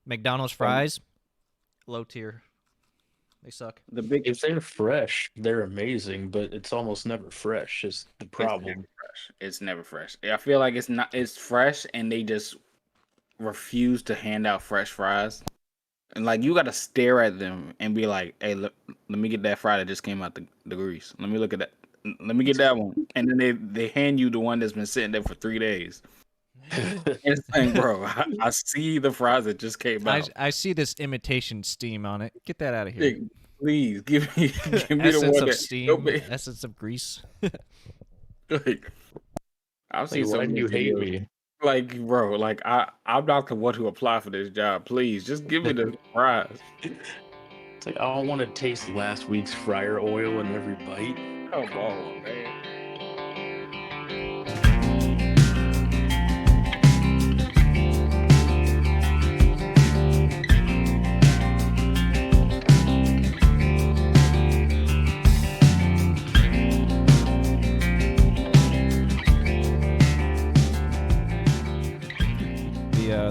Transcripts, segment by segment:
McDonald's fries, low tier. They suck. The big If they're fresh, they're amazing, but it's almost never fresh. Is the It's never problem? fresh. It's never fresh. I feel like it's not. It's fresh, and they just refuse to hand out fresh fries. And like you got to stare at them and be like, "Hey, look, let me get that fry that just came out the grease. Let me look at that. Let me get that one." And then they hand you the one that's been sitting there for 3 days. And it's like, bro, I see the fries that just came out. I see this imitation steam on it. Get that out of here. Hey, please give me the Essence one of that steam, essence of grease. like I've seen Like, so why do many you hate videos. me? Like, bro, like I'm not the one to apply for this job. Please, just give me the fries. It's like I don't want to taste last week's fryer oil in every bite. Come on, man.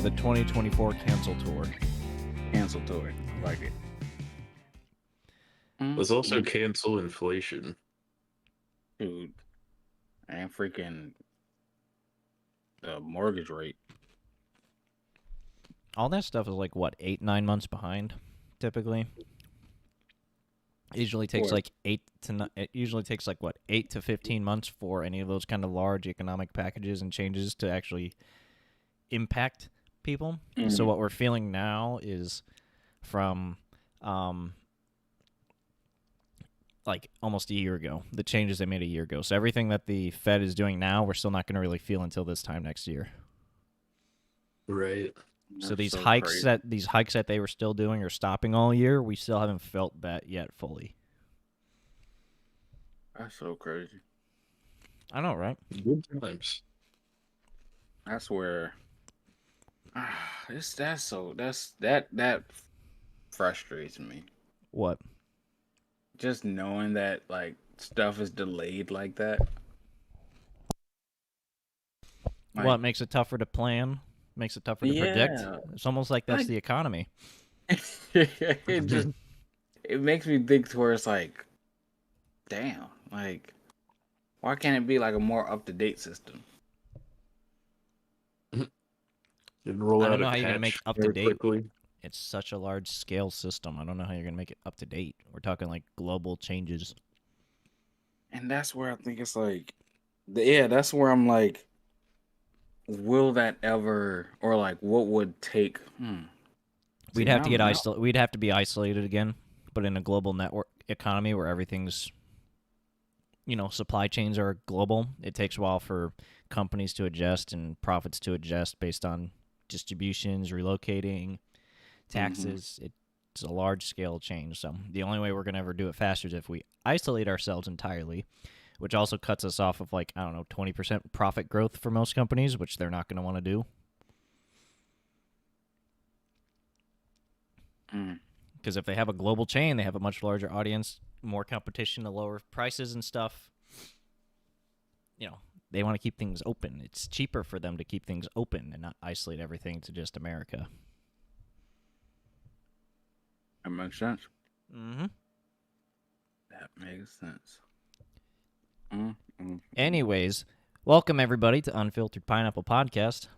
The 2024 cancel tour. Cancel tour. Like it. Let's also cancel inflation. Dude, and freaking the mortgage rate. All that stuff is like what 8-9 months behind, typically. It usually takes like 8 to 15 months for any of those kind of large economic packages and changes to actually impact people. So what we're feeling now is from like almost a year ago, the changes they made a year ago. So everything that the Fed is doing now, we're still not going to really feel until this time next year. Right. So these hikes that they were still doing or stopping all year, we still haven't felt that yet fully. That's so crazy. I know, right? Good times. That's where that frustrates me. What? Just knowing that like stuff is delayed like that. Like, What makes it tougher to plan? Makes it tougher to predict? It's almost like that's the economy. it makes me think to where it's like, damn, like why can't it be like a more up to date system? Didn't roll I don't out know a how you're gonna make patch up to very date. quickly. It's such a large scale system. I don't know how you're gonna make it up to date. We're talking like global changes. And that's where I think it's like, that's where I'm like, will that ever, or like, what would take? We'd have to get isolated. We'd have to be isolated again, but in a global network economy where everything's, supply chains are global. It takes a while for companies to adjust and profits to adjust based on distributions, relocating, taxes. It's a large scale change. So the only way we're gonna ever do it faster is if we isolate ourselves entirely, which also cuts us off of 20% profit growth for most companies, which they're not gonna want to do. Because if they have a global chain, they have a much larger audience, more competition to lower prices and stuff. They want to keep things open. It's cheaper for them to keep things open and not isolate everything to just America. That makes sense. Mm-hmm. That makes sense. Anyways, welcome everybody to Unfiltered Pineapple Podcast.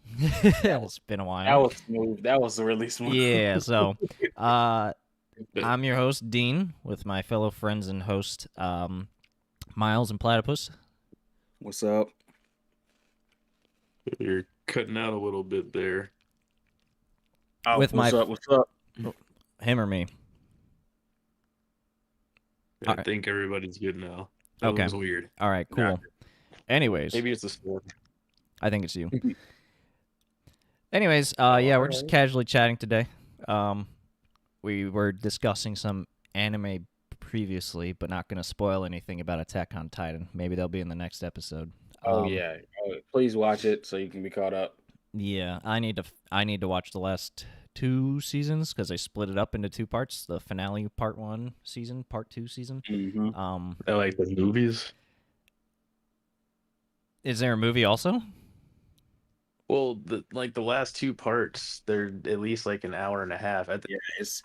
It's been a while. That was smooth. That was really smooth. Yeah, so I'm your host, Dean, with my fellow friends and host, Miles and Platypus. What's up? You're cutting out a little bit there. Oh, With what's my up? What's up? Him or me? I think everybody's good now. That was weird. All right, cool. Anyways. Maybe it's the sport. I think it's you. Anyways, we're just casually chatting today. We were discussing some anime previously, but not going to spoil anything about Attack on Titan. Maybe they'll be in the next episode. Please watch it so you can be caught up. Yeah, I need to watch the last 2 seasons because they split it up into 2 parts. The finale, part 1 season, part 2 season. I like the movies. Is there a movie also? Well, the last two parts, they're at least like an hour and a half. The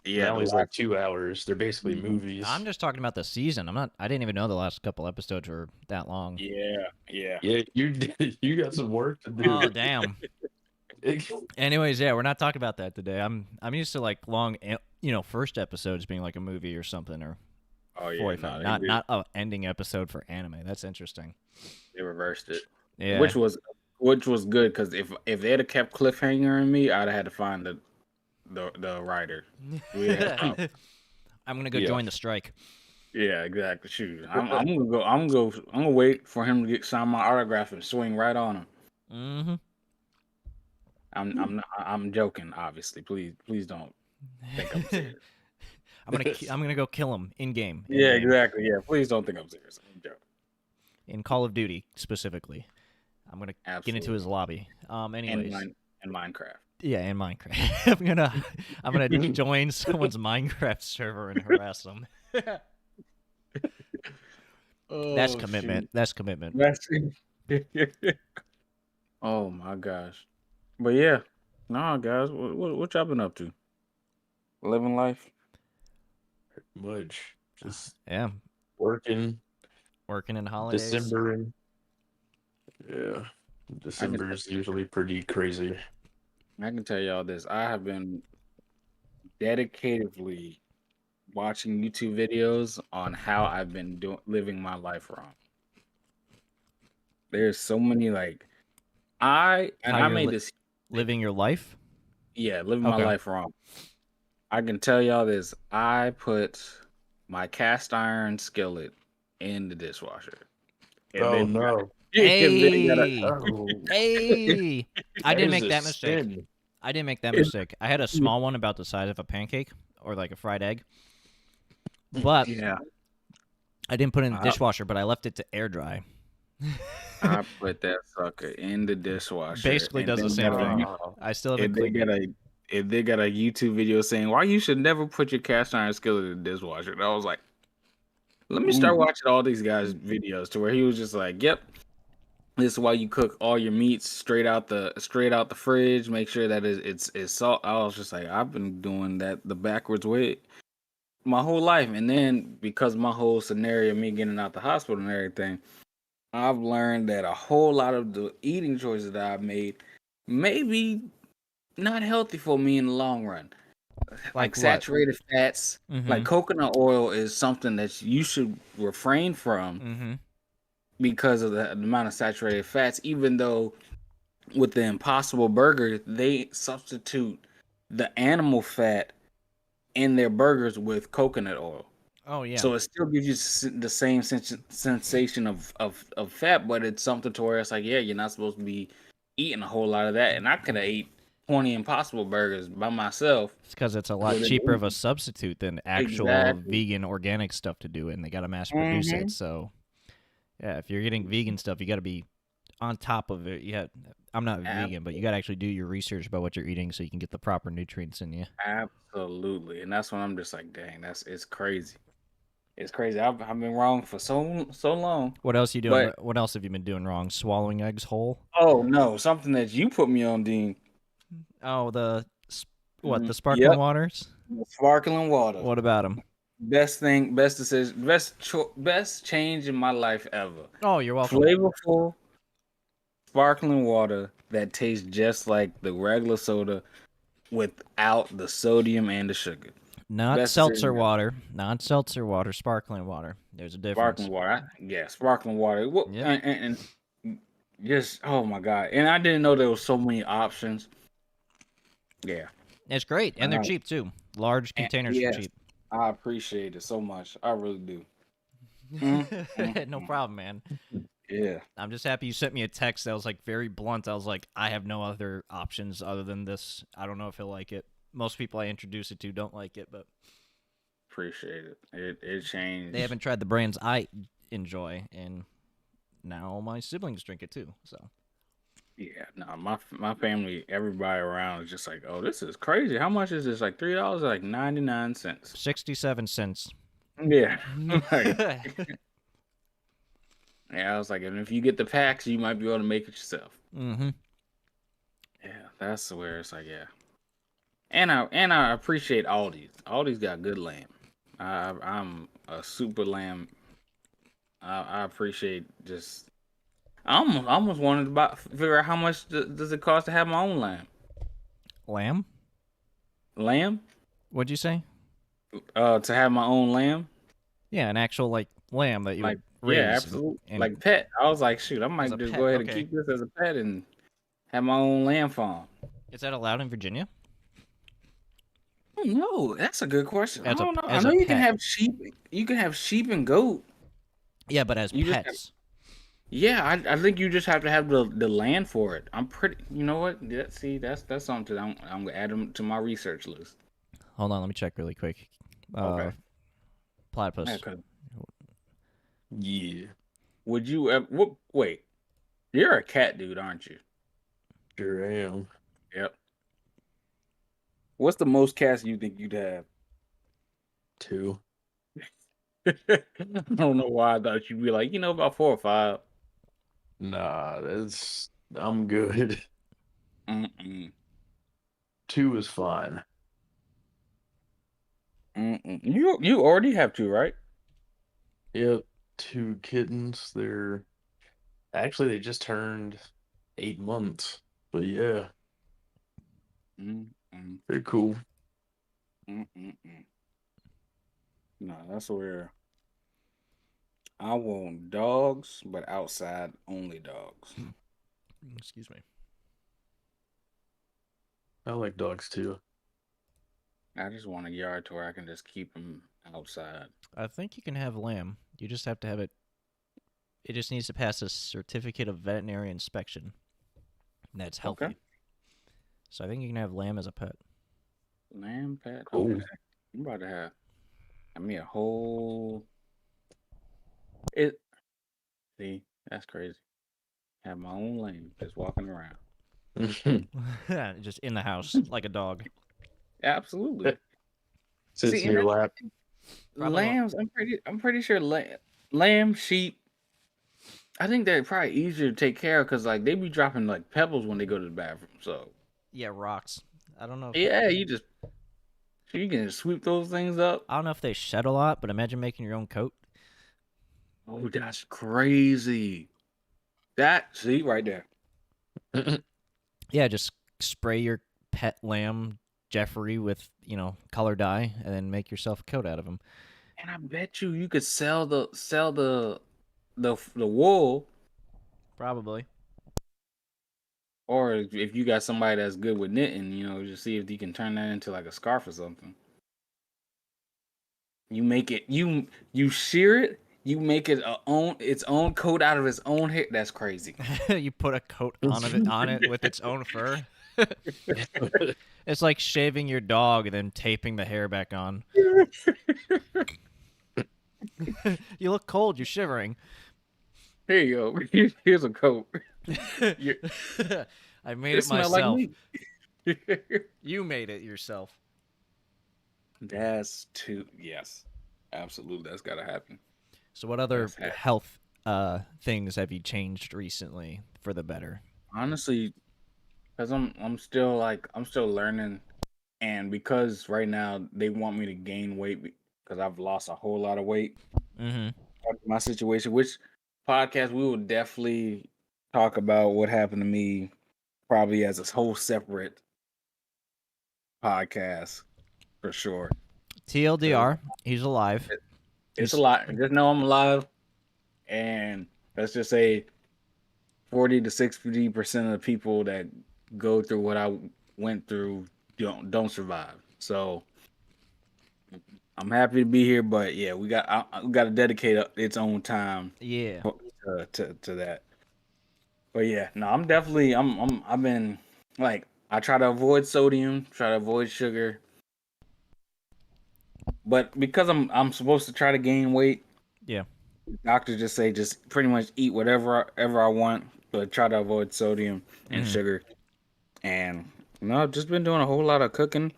Finale's like last 2 hours. They're basically Mhm. movies. I'm just talking about the season. I didn't even know the last couple episodes were that long. Yeah. Yeah, you got some work to do. Oh damn. Anyways, yeah, we're not talking about that today. I'm used to like long, first episodes being like a movie or something, or Oh yeah, 45. no, Not a ending episode for anime. That's interesting. they reversed it, Yeah. which was good because if they'd have kept cliffhangering me, I'd have had to find the writer. We'd have had problems. I'm gonna go Yeah. join the strike. Yeah, exactly. Shoot, I'm gonna go. I'm gonna wait for him to sign my autograph and swing right on him. Mm-hmm. I'm joking. Obviously, please don't think I'm serious. I'm gonna go kill him in game. Yeah, exactly. Yeah, please don't think I'm serious. I'm joking. In Call of Duty specifically. I'm gonna get into Absolutely. his lobby. Anyways. And Minecraft. Yeah, in Minecraft. I'm gonna join someone's Minecraft server and harass them. That's commitment. Shoot. That's commitment. That's oh my gosh. But yeah, nah, guys, what y'all been up to? Living life. Much. Just Yeah, working. working in holidays. December. Yeah. December is usually pretty crazy. I can tell y'all this. I have been dedicatedly watching YouTube videos on how I've been living my life wrong. There's so many I made this living your life. living my Okay. life wrong. I can tell y'all this. I put my cast iron skillet in the dishwasher. And then no. Hey, Oh, hey! I didn't make is a that mistake. sin. I didn't make that mistake. I had a small one about the size of a pancake or like a fried egg, but yeah, I didn't put it in the dishwasher. But I left it to air dry. I put that sucker in the dishwasher. Basically, and does the then same got a- thing. Oh, I still If haven't they cleaned it. if they got a YouTube video saying why you should never put your cast iron skillet in the dishwasher, and I was like, let me start watching all these guys' videos to where he was just like, yep, this is why you cook all your meats straight out the fridge. Make sure that it's salt. I was just like, I've been doing that the backwards way my whole life, and then because my whole scenario, me getting out the hospital and everything, I've learned that a whole lot of the eating choices that I've made may be not healthy for me in the long run. Like what? saturated fats, Mhm. like coconut oil is something that you should refrain from Mm-hmm. because of the amount of saturated fats, even though with the Impossible Burger, they substitute the animal fat in their burgers with coconut oil. Oh yeah. So it still gives you the same sensation of fat, but it's something to where it's like, yeah, you're not supposed to be eating a whole lot of that. And I could have ate 20 Impossible Burgers by myself. It's because it's a lot cheaper of a substitute than actual vegan organic stuff to do it, and they got to mass produce it. So, yeah, if you're getting vegan stuff, you got to be on top of it. Yeah, I'm not vegan, but you got to actually do your research about what you're eating so you can get the proper nutrients in you. Absolutely, and that's when I'm just like, dang, it's crazy. It's crazy. I've been wrong for so long. What else you doing? What else have you been doing wrong? Swallowing eggs whole? Oh no, something that you put me on, Dean. Oh, the sparkling waters? Sparkling water. What about them? Best thing, best decision, best change in my life ever. Oh, you're welcome. Flavorful sparkling water that tastes just like the regular soda without the sodium and the sugar. Not Best seltzer decision. water. Not seltzer water. Sparkling water. There's a difference. Sparkling water. Yeah, sparkling water. Yep. And just, oh my God. And I didn't know there was so many options. Yeah. It's great. And they're cheap, too. Large containers are cheap. I appreciate it so much. I really do. No problem, man. Yeah. I'm just happy you sent me a text that was like very blunt. I was like, I have no other options other than this. I don't know if he'll like it. Most people I introduce it to don't like it, but appreciate it. It changed. They haven't tried the brands I enjoy, and now my siblings drink it too. So yeah, no, my family, everybody around is just like, oh, this is crazy. How much is this? Like $3? Like 99 cents. 67 cents. Yeah. Yeah, I was like, and if you get the packs, you might be able to make it yourself. Mm-hmm. that's where it's like, yeah. And I appreciate Aldi's. Aldi's got good lamb. I'm a super lamb. I appreciate just. I almost wanted to figure out how much does it cost to have my own lamb. Lamb? Lamb? What'd you say? To have my own lamb. Yeah, an actual like lamb that you Like, would yeah, raise absolutely. and Like pet. I was like, shoot, I as might a just pet. go ahead and Okay. keep this as a pet and have my own lamb farm. Is that allowed in Virginia? No, that's a good question. I As a don't know. I as know a you can pet. have sheep. You can have sheep and goat. Yeah, but as You just have, pets. yeah. I think you just have to have the land for it. I'm pretty. You know what? See, that's something I'm gonna add them to my research list. Hold on, let me check really quick. Okay. Yeah, Platypus. 'cause Yeah, would you ever? Wait, you're a cat dude, aren't you? sure am. Yep. What's the most cats you think you'd have? 2. I don't know why I thought you'd be like, about 4 or 5. Nah, I'm good. Mm-mm. 2 is fine. Mm-mm. You already have 2, right? Yep, 2 kittens. They just turned 8 months. But yeah, Mm-mm. they're cool. Mm-mm. No, that's where I want dogs, but outside only dogs. Excuse me. I like dogs too. I just want a yard to where I can just keep them outside. I think you can have lamb. You just have to have it. It just needs to pass a certificate of veterinary inspection. That's healthy. Okay. So I think you can have lamb as a pet. Lamb pet. Cool. Okay. I'm about to have me a whole. It. See, that's crazy. Have my own lamb just walking around. Just in the house like a dog. Absolutely. Sits See, in your lap. Probably won't- lambs. I'm pretty sure lamb, sheep. I think they're probably easier to take care of because like they be dropping like pebbles when they go to the bathroom. So Yeah, rocks. I don't know. yeah, you can sweep those things up. I don't know if they shed a lot, but imagine making your own coat. Oh, that's crazy. See right there. Yeah, just spray your pet lamb Jeffrey with color dye, and then make yourself a coat out of him. And I bet you could sell the wool, Probably. or if you got somebody that's good with knitting, just see if you can turn that into like a scarf or something. You make it you shear it, you make it its own coat out of its own hair. That's crazy. You put a coat on it with its own fur. It's like shaving your dog and then taping the hair back on. You look cold. You're shivering. Here you go. Here's a coat. I made It it smell like myself. me. You made it yourself. That's too yes, absolutely. That's gotta happen. So, what other That's happening. health things have you changed recently for the better? Honestly, because I'm still learning, and because right now they want me to gain weight because I've lost a whole lot of weight. Mm-hmm. My situation, which podcast we will definitely talk about what happened to me, probably as a whole separate podcast for sure. TLDR, he's alive. It's a lot. Just know I'm alive, and let's just say 40 to 60% of the people that go through what I went through don't survive. So I'm happy to be here, but yeah, we got to dedicate its own time Yeah. to that. But yeah, no, I've been like I try to avoid sodium, try to avoid sugar, but because I'm supposed to try to gain weight, Yeah. doctors just say just pretty much eat whatever ever I want, but try to avoid sodium and sugar. And I've just been doing a whole lot of cooking.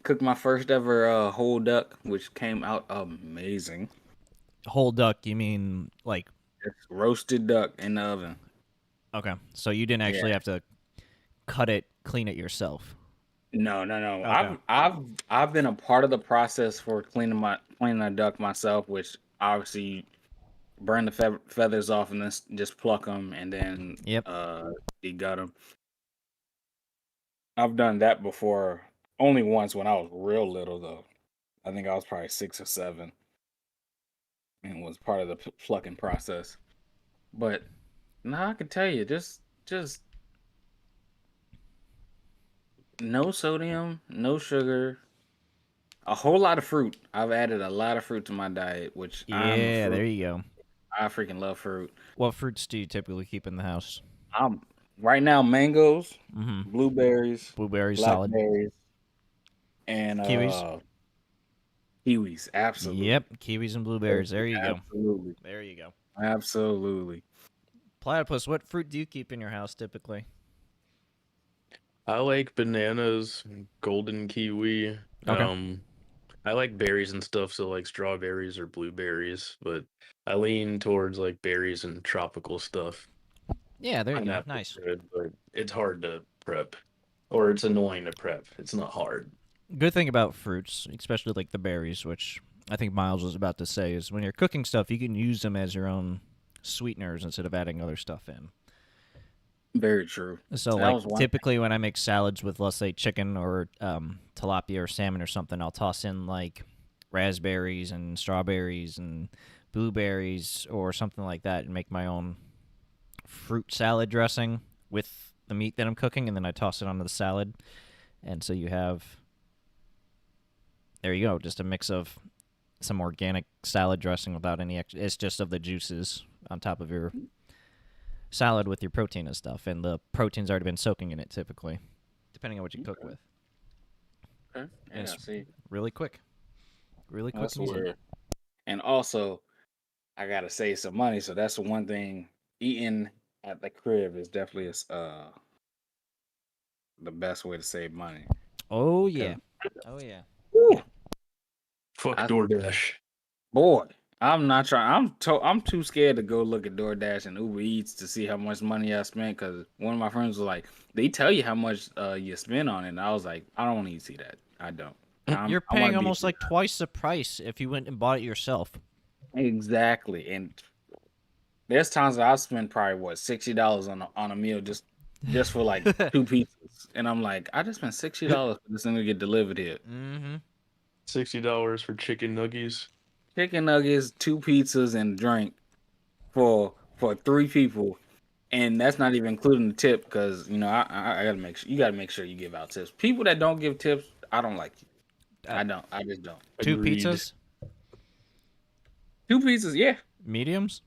Cooked my first ever whole duck, which came out amazing. Whole duck, you mean like? It's roasted duck in the oven. Okay, so you didn't actually Yeah. have to cut it, clean it yourself? No. Okay. I've been a part of the process for cleaning a duck myself, which obviously burn the feathers off and then just pluck them and then Yep. degut them. I've done that before, only once when I was real little though. I think I was probably 6 or 7, and was part of the plucking process. But now I can tell you, just no sodium, no sugar, a whole lot of fruit. I've added a lot of fruit to my diet, which I'm a Yeah, there fruit. you go. I freaking love fruit. What fruits do you typically keep in the house? I'm right now mangoes, Mm-hmm. blueberries, Blueberries, solid. blackberries, and Kiwis. kiwis. Absolutely, Yep, kiwis and blueberries. There you go. absolutely, There you go. absolutely. Platypus, what fruit do you keep in your house typically? I like bananas, golden kiwi. Okay. I like berries and stuff, so like strawberries or blueberries, but I lean towards like berries and tropical stuff. Yeah, there you go. Pineapple's Nice. good, but it's hard to prep, or it's annoying to prep. It's not hard. Good thing about fruits, especially like the berries, which I think Miles was about to say, is when you're cooking stuff, you can use them as your own sweeteners instead of adding other stuff in. Very true. So, That like, was one thing. typically when I make salads with, let's say, chicken or tilapia or salmon or something, I'll toss in, like, raspberries and strawberries and blueberries or something like that and make my own fruit salad dressing with the meat that I'm cooking, and then I toss it onto the salad. And so you have, there you go, just a mix of some organic salad dressing without any extra. It's just of the juices on top of your salad with your protein and stuff, and the protein's already been soaking in it typically, depending on what you cook with. Okay. And Yeah. it's See, really quick, really quick that's and easy. weird. And also, I gotta save some money, so that's the one thing. Eating at the crib is definitely the best way to save money. Oh Cause, yeah, oh yeah. whew, Fuck I, DoorDash. boy, I'm not trying. I'm too scared to go look at DoorDash and Uber Eats to see how much money I spent. Cause one of my friends was like, they tell you how much you spend on it, and I was like, I don't need to see that. I don't. You're I want paying to be almost like twice the price if you went and bought it yourself. exactly. And there's times that I've spent probably what $60 on a meal just for like 2 pizzas, and I'm like, I just spent $60 for this thing to get delivered here. Mm-hmm. $60 for chicken nuggets. Chicken nuggets, 2 pizzas, and drink for 3 people, and that's not even including the tip because I gotta make sure you gotta make sure you give out tips. People that don't give tips, I don't like you. Uh, I don't. I just don't. Two Agreed. pizzas, 2 pizzas, yeah. mediums.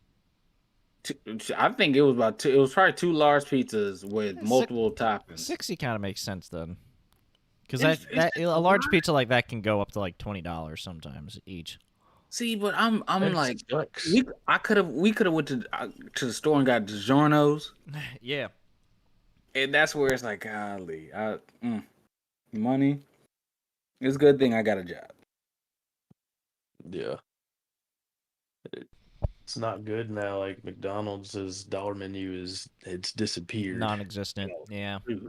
I think it was about two. It was probably 2 large pizzas with Yeah, multiple toppings. 60 kind of makes sense then, because It's that just a a large lot. pizza like that can go up to like $20 sometimes each. See, but I'm That like, sucks. we could have went to the store and got DiGiorno's, Yeah. and that's where it's like, golly, money. It's a good thing I got a job. Yeah. It's not good now. Like McDonald's dollar menu it's disappeared. Non-existent. Yeah. Dude,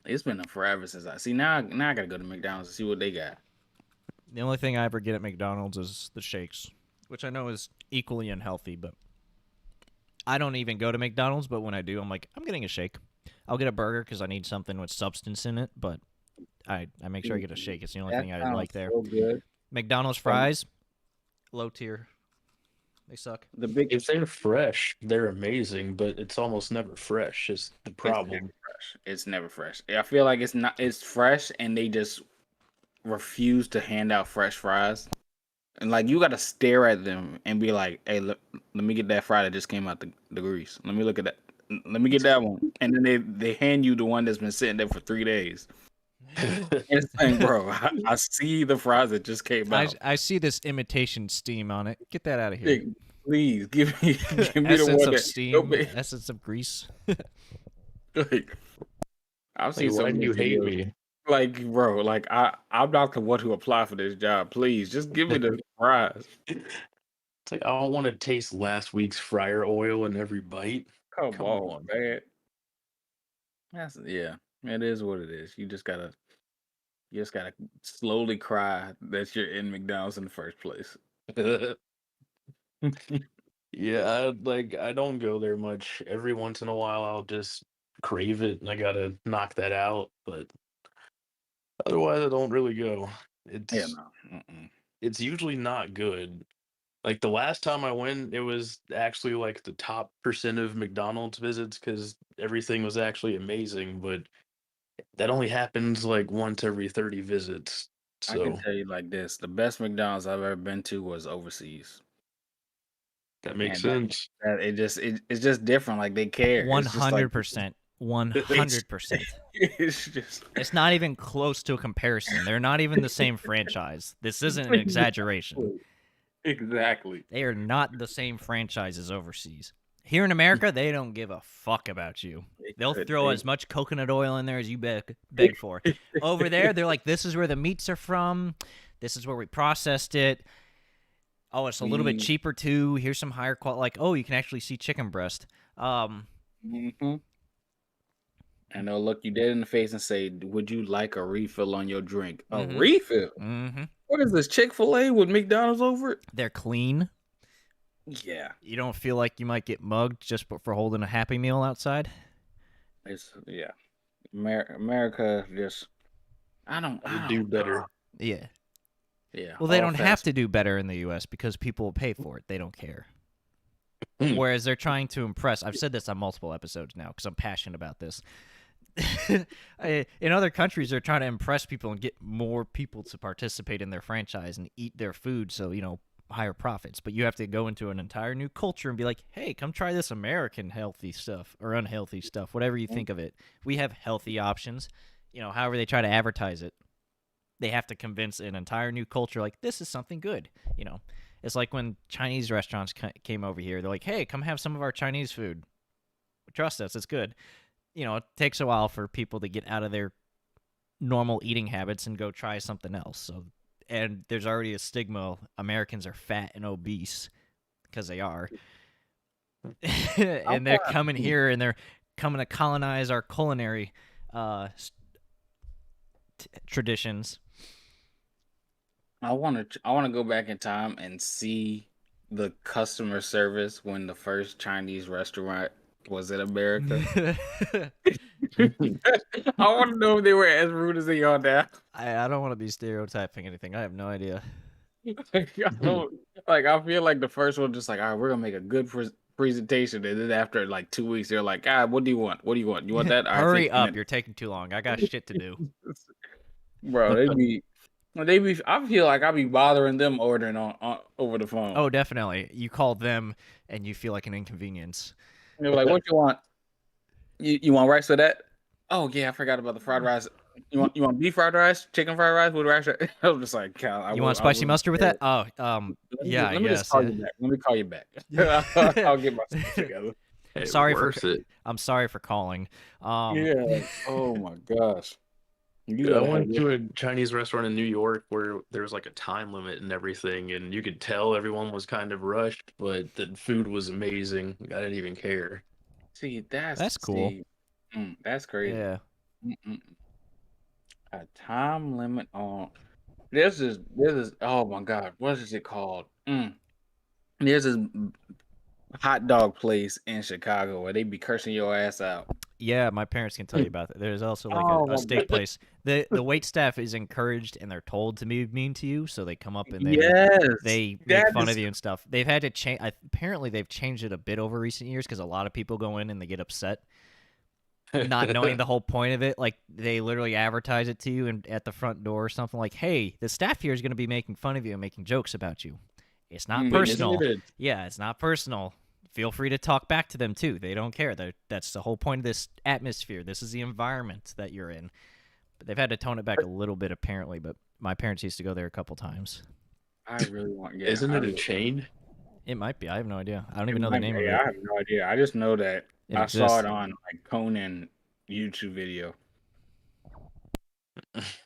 it's been forever since I see now. Now I gotta go to McDonald's to see what they got. The only thing I ever get at McDonald's is the shakes, which I know is equally unhealthy, but I don't even go to McDonald's, but when I do, I'm like, I'm getting a shake. I'll get a burger because I need something with substance in it, but I make sure I get a shake. It's the only That thing I sounds like there. so good. McDonald's fries, low tier. They suck. The big If they're fresh, they're amazing, but it's almost never fresh is the It's never problem. fresh. It's never fresh. I feel like it's not. It's fresh, and they just refuse to hand out fresh fries. And like you got to stare at them and be like, "Hey, let me get that fry that just came out the grease. Let me look at that. Let me get that one." And then they hand you the one that's been sitting there for 3 days. And it's like, bro, I see the fries that just came out. I see this imitation steam on it. Get that out of here. Hey, please give me the Essence one of that steam, essence of grease. like, I've seen Like, so why do many you hate videos. me? Like, bro, like I'm not the one who apply for this job. Please, just give me the fries. It's like I don't want to taste last week's fryer oil in every bite. Come Come on, on. man. Yeah. It is what it is. You just gotta slowly cry that you're in McDonald's in the first place. Yeah, I don't go there much. Every once in a while, I'll just crave it, and I gotta knock that out. But otherwise, I don't really go. Yeah, It's no. Mm-mm. it's usually not good. Like the last time I went, it was actually like the top percent of McDonald's visits because everything was actually amazing. But that only happens like once every 30 visits. I can So tell you like this: the best McDonald's I've ever been to was overseas, that makes and sense. it's just different. Like they care. One It's just like hundred percent. it's 100%. it's just It's not even close to a comparison. They're not even the same franchise. This isn't an exaggeration. exactly exactly. They are not the same franchises overseas. Here in America, they don't give a fuck about you. They They'll could throw they as much coconut oil in there as you beg for. Over there, they're like, this is where the meats are from. This is where we processed it. Oh, it's a little bit we cheaper too. Here's some higher quality. Like, oh, you can actually see chicken breast. mhm. And they'll look you dead in the face and say, "Would you like a refill on your drink?" A Mm-hmm. refill? Mm-hmm. What is this, Chick-fil-A with McDonald's over it? They're clean. Yeah, You don't feel like you might get mugged just for holding a Happy Meal outside. yeah. America just I I would do don't better. Yeah. yeah, Well, they all don't have fast. to do better in the U.S. because people will pay for it. They don't care. Hmm. Whereas they're trying to impress. I've said this on multiple episodes now because I'm passionate about this. In other countries, they're trying to impress people and get more people to participate in their franchise and eat their food, so higher profits. But you have to go into an entire new culture and be like, "Hey, come try this American healthy stuff or unhealthy stuff, whatever you think of it. We have healthy options." However they try to advertise it, they have to convince an entire new culture like this is something good. It's like when Chinese restaurants came over here. They're like, "Hey, come have some of our Chinese food. Trust us, it's good." It takes a while for people to get out of their normal eating habits and go try something else. So, and there's already a stigma: Americans are fat and obese because they are, I and they're want coming here and they're coming to colonize our culinary traditions. I want to go back in time and see the customer service when the first Chinese restaurant was in America. I want to know if they were as rude as they are now. I don't want to be stereotyping anything. I have no idea. I don't like. I feel like the first one just like, all right, we're gonna make a good presentation, and then after like 2 weeks, they're like, ah, what do you want? What do you want? You want that? All right, Hurry 15 up! minutes, You're taking too long. I got shit to do. bro. They be. I feel like I be bothering them ordering on over the phone. Oh, definitely. You call them and you feel like an inconvenience. And they were like, what you want? You want rice with that? Oh yeah, I forgot about the fried rice. You want beef fried rice, chicken fried rice with rice? I was just like, God, You want spicy mustard with that? Oh, yeah, I let me just guess. call Yeah. you back. Let me call you back. I'll get myself together. Hey, sorry for worth it. I'm sorry for calling. Yeah. Oh my gosh. You Dude, I gotta have went to a Chinese restaurant in New York where there was like a time limit and everything, and you could tell everyone was kind of rushed, but the food was amazing. I didn't even care. see That's cool. that's crazy. Yeah. Mm-mm. A time limit on this is oh my god, what is it called? There's this hot dog place in Chicago where they be cursing your ass out. Yeah, my parents can tell you about that. There's also like a Oh my steak god. place. The wait staff is encouraged and they're told to be mean to you, so they come up and Yes. they make That fun of is you and stuff. They've had to change. Apparently, they've changed it a bit over recent years because a lot of people go in and they get upset, not knowing the whole point of it. Like they literally advertise it to you and at the front door or something like, "Hey, the staff here is going to be making fun of you and making jokes about you. It's not Mm, Wait, isn't personal. it a Yeah, it's not personal. Feel free to talk back to them too. They don't care. That's the whole point of this atmosphere. This is the environment that you're in." But they've had to tone it back a little bit apparently. But my parents used to go there a couple times. I really want isn't it a chain? It might be. I have no idea. I don't even know the name of yeah, it. I have no idea. I just know that It I saw it exists. on like Conan YouTube video. It's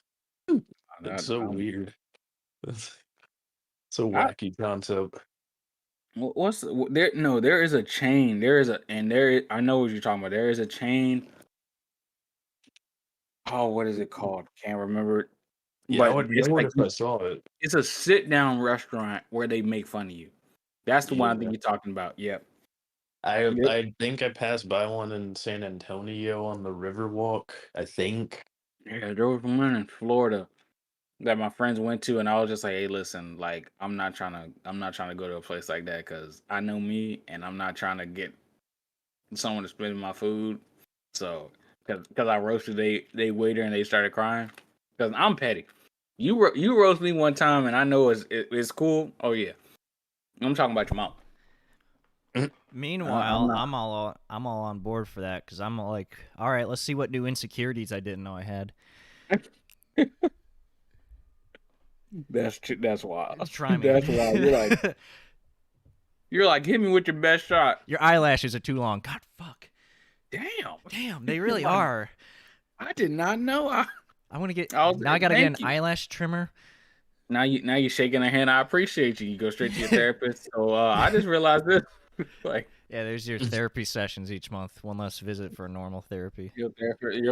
That, so weird. It's so I, wacky concept. what's there? No, there is a chain. There is a and there. I know what you're talking about. There is a chain Oh, what is it called? Can't remember it. Yeah, I But would it's know it like if I saw it. it's a sit down restaurant where they make fun of you. That's the one I Yeah. think you're talking about. Yep. I think I passed by one in San Antonio on the Riverwalk, I think. Yeah, there was one in Florida that my friends went to, and I was just like, "Hey, listen, like, I'm not trying to go to a place like that because I know me, and I'm not trying to get someone to spend my food." So, because I roasted they waiter and they started crying because I'm petty. You roast me one time, and I know it's cool. Oh yeah, I'm talking about your mom. I'm Meanwhile, not. I'm all on board for that because I'm like, all right, let's see what new insecurities I didn't know I had. That's wild. Try me. That's wild. You're like, hit me with your best shot. Your eyelashes are too long. God, fuck. Damn. Damn, they really Like, are. I did not know. I want to get I was now. I like, gotta get an thank you. eyelash trimmer. Now you're shaking her hand. I appreciate you. You go straight to your therapist. So I just realized this. Like Yeah, there's your therapy sessions each month. One less visit for normal therapy. your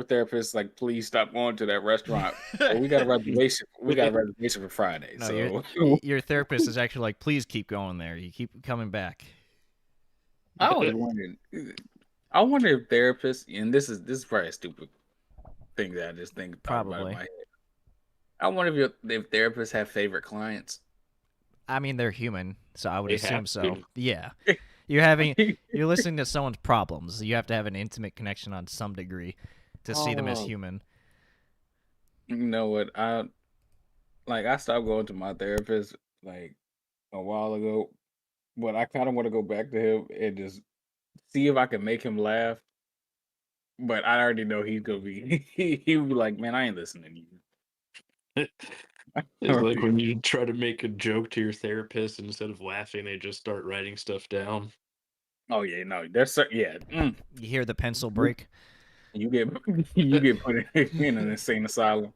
therapist, like, please stop going to that restaurant. Well, we got a reservation. We got a reservation for Friday. No, So your therapist is actually like, please keep going there. You keep coming back. I was wondering. I wonder if therapists, and this is probably a stupid thing that I just thought about in Probably. my head. I wonder if therapists have favorite clients. I mean, they're human, so I would They assume have so. to. Yeah. You're listening to someone's problems. You have to have an intimate connection on some degree to see them as Oh, human. you know what? I stopped going to my therapist like a while ago, but I kind of want to go back to him and just see if I can make him laugh. But I already know he's gonna be he would be like, man, I ain't listening to you. It's like when you try to make a joke to your therapist, instead of laughing, they just start writing stuff down. Oh yeah, no, yeah. You hear the pencil You break. you get you get put in an insane asylum.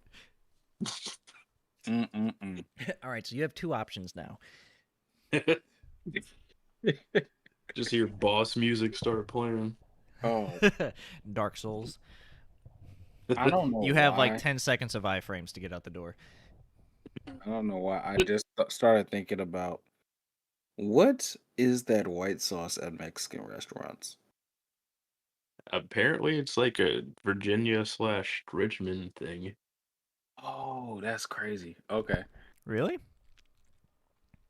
Mm-mm-mm. All right, so you have two options now. Just hear boss music start playing. Oh, Dark Souls. I don't know You have like why. 10 seconds of iframes to get out the door. I don't know why. I just started thinking about what is that white sauce at Mexican restaurants? Apparently, it's like a Virginia/Richmond thing. Oh, that's crazy. Okay. Really?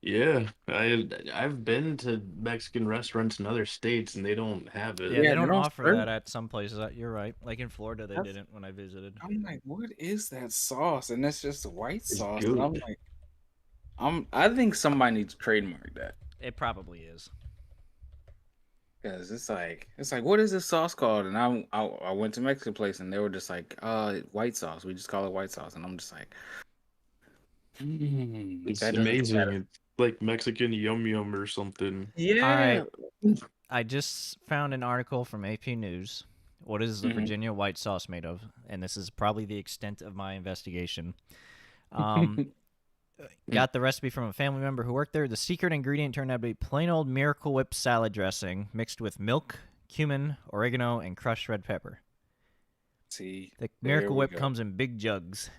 Yeah, I've been to Mexican restaurants in other states and they don't have it. Yeah, they Yeah, they don't don't offer serve that at some places. You're right. Like in Florida, they that's didn't when I visited. I'm like, what is that sauce? And that's just white It's sauce. And I'm good. like, I think somebody needs to trademark that. It probably is. Because it's like, what is this sauce called? And I went to Mexican place and they were just like, white sauce. We just call it white sauce. And I'm just like, It's that doesn't amazing. matter. It's like Mexican yum yum or something. All Yeah. right. I just found an article from AP News. What is the Mhm. Virginia white sauce made of? And this is probably the extent of my investigation. Um, got the recipe from a family member who worked there. The secret ingredient turned out to be plain old Miracle Whip salad dressing mixed with milk, cumin, oregano, and crushed red pepper. See, The there Miracle we Whip go. comes in big jugs,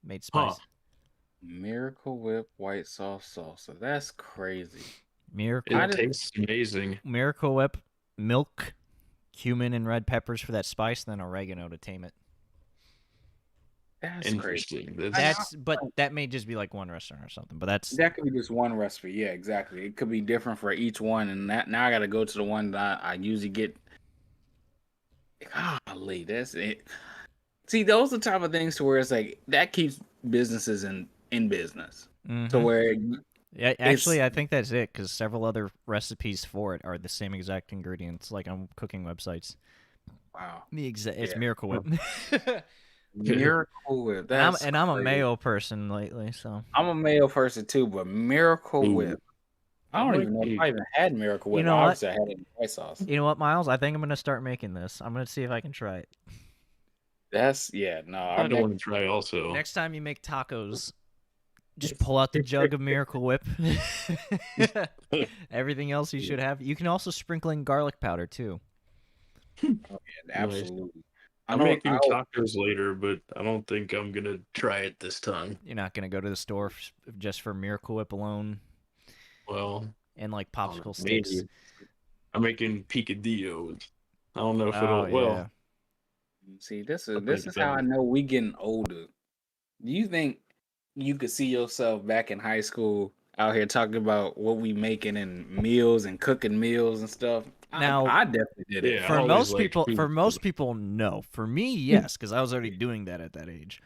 made Huh. spicy. Miracle Whip white sauce salsa. That's crazy. Miracle I It just tastes amazing. Miracle Whip, milk, cumin, and red peppers for that spice, then oregano to tame it. That's crazy. Interesting. But that may just be like one restaurant or something. But that's That could be just one recipe. Yeah, exactly. It could be different for each one, and that now I got to go to the one that I usually get. Golly, that's it. See, those are the type of things to where it's like that keeps businesses in business. To Mhm. where Yeah, it's actually, I think that's it because several other recipes for it are the same exact ingredients, like on cooking websites. wow, It's yeah, Miracle Whip. Miracle Whip. That's I'm a crazy. mayo person lately, so I'm a mayo person too, but Miracle Ooh, Whip. I that don't might even know if be I even had Miracle you Whip. know what? Obviously, I had it in white sauce. You know what, Miles? I think I'm gonna start making this. I'm gonna see if I can try it. No, I don't want to try also. Next time you make tacos, just pull out the jug of Miracle Whip. Everything else you should have. You can also sprinkle in garlic powder too. Yeah, Nice. absolutely. I I'm don't. making tacos later, but I don't think I'm gonna try it this time. You're not gonna go to the store just for Miracle Whip alone Well, and like I don't know, popsicle sticks. maybe. I'm making picadillos. I don't know if Oh it'll. yeah. Well, See, this I'll is think how about I it. know we getting older. Do you think you could see yourself back in high school out here talking about what we making and meals and cooking meals and stuff? Now, I definitely did it. Yeah, I always liked for food. most people, no. For me, yes, because I was already doing that at that age.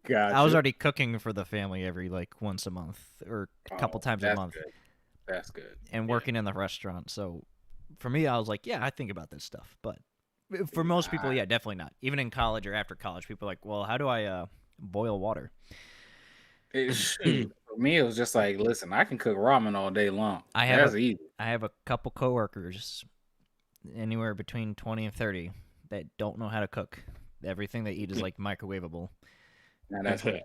I was Gotcha. already cooking for the family every like once a month or a couple Oh, times a that's month, good. That's good. and Yeah. working in the restaurant. So for me, I was like, yeah, I think about this stuff. But for most people, yeah, definitely not. Even in college or after college, people are like, well, how do I boil water? Shoot. For me, it was just like, listen, I can cook ramen all day long. That's easy. I have a couple coworkers, anywhere between 20 and 30, that don't know how to cook. Everything they eat is like microwavable. Now that's bad.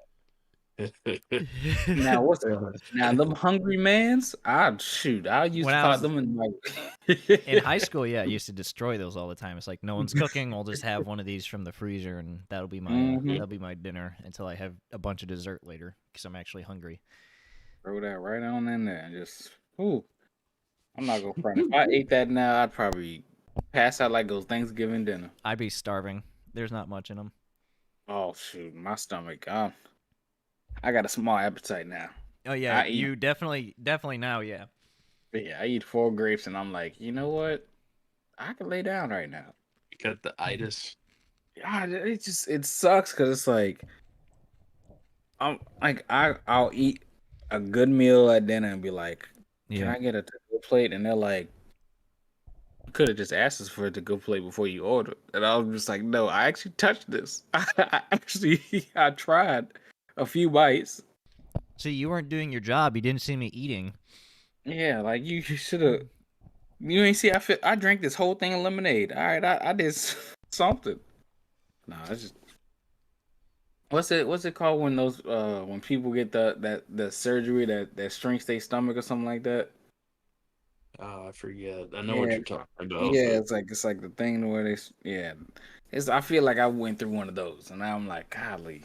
Now what's now them hungry mans? I shoot. I used When to I call was them in like in high school, yeah, I used to destroy those all the time. It's like no one's cooking. We'll just have one of these from the freezer, and that'll be my dinner until I have a bunch of dessert later because I'm actually hungry. Throw that right on in there and just ooh. I'm not gonna front. If I ate that now, I'd probably pass out like those Thanksgiving dinner. I'd be starving. There's not much in them. Oh shoot, my stomach. I got a small appetite now. Oh yeah, I eat you definitely now, yeah. yeah, I eat 4 grapes and I'm like, you know what? I can lay down right now. You got the itis. God, it sucks because it's like I'll eat a good meal at dinner and be like, can Yeah. I get a to-go plate? And they're like, you could have just asked us for a to-go plate before you ordered. And I was just like, no, I actually touched this. I tried a few bites. See, you weren't doing your job. You didn't see me eating. Yeah, like you should have. You ain't see. I drank this whole thing of lemonade. All right, I did something. No, it's just what's it called when those when people get the surgery that shrinks their stomach or something like that. Oh, I forget. I know what Yeah, you're talking about, yeah, but it's like the thing where yeah, it's I feel like I went through one of those, and now I'm like, golly,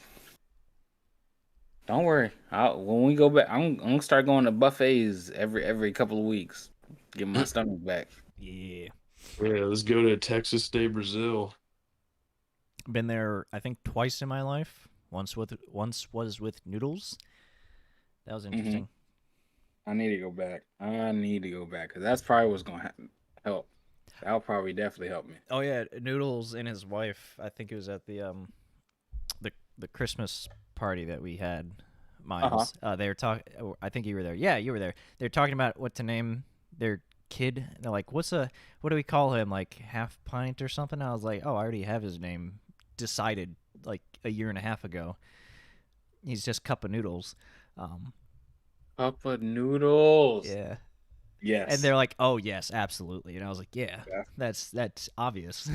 don't worry. When we go back, I'm gonna start going to buffets every couple of weeks, get my stomach back. Yeah. yeah, let's go to Texas Day, Brazil. Been there, I think, twice in my life. Once was with noodles. That was interesting. I need to go back. I need to go back because that's probably what's gonna help. That'll probably definitely help me. Oh yeah, noodles and his wife. I think it was at the Christmas party that we had. Miles. They were talking. I think you were there. Yeah, you were there. They're talking about what to name their kid. They're like, what do we call him? Like half pint or something? I was like, oh, I already have his name decided like a year and a half ago. He's just cup of noodles. Cup of noodles. Yeah. Yes. And they're like, "Oh yes, absolutely." And I was like, "Yeah, that's obvious."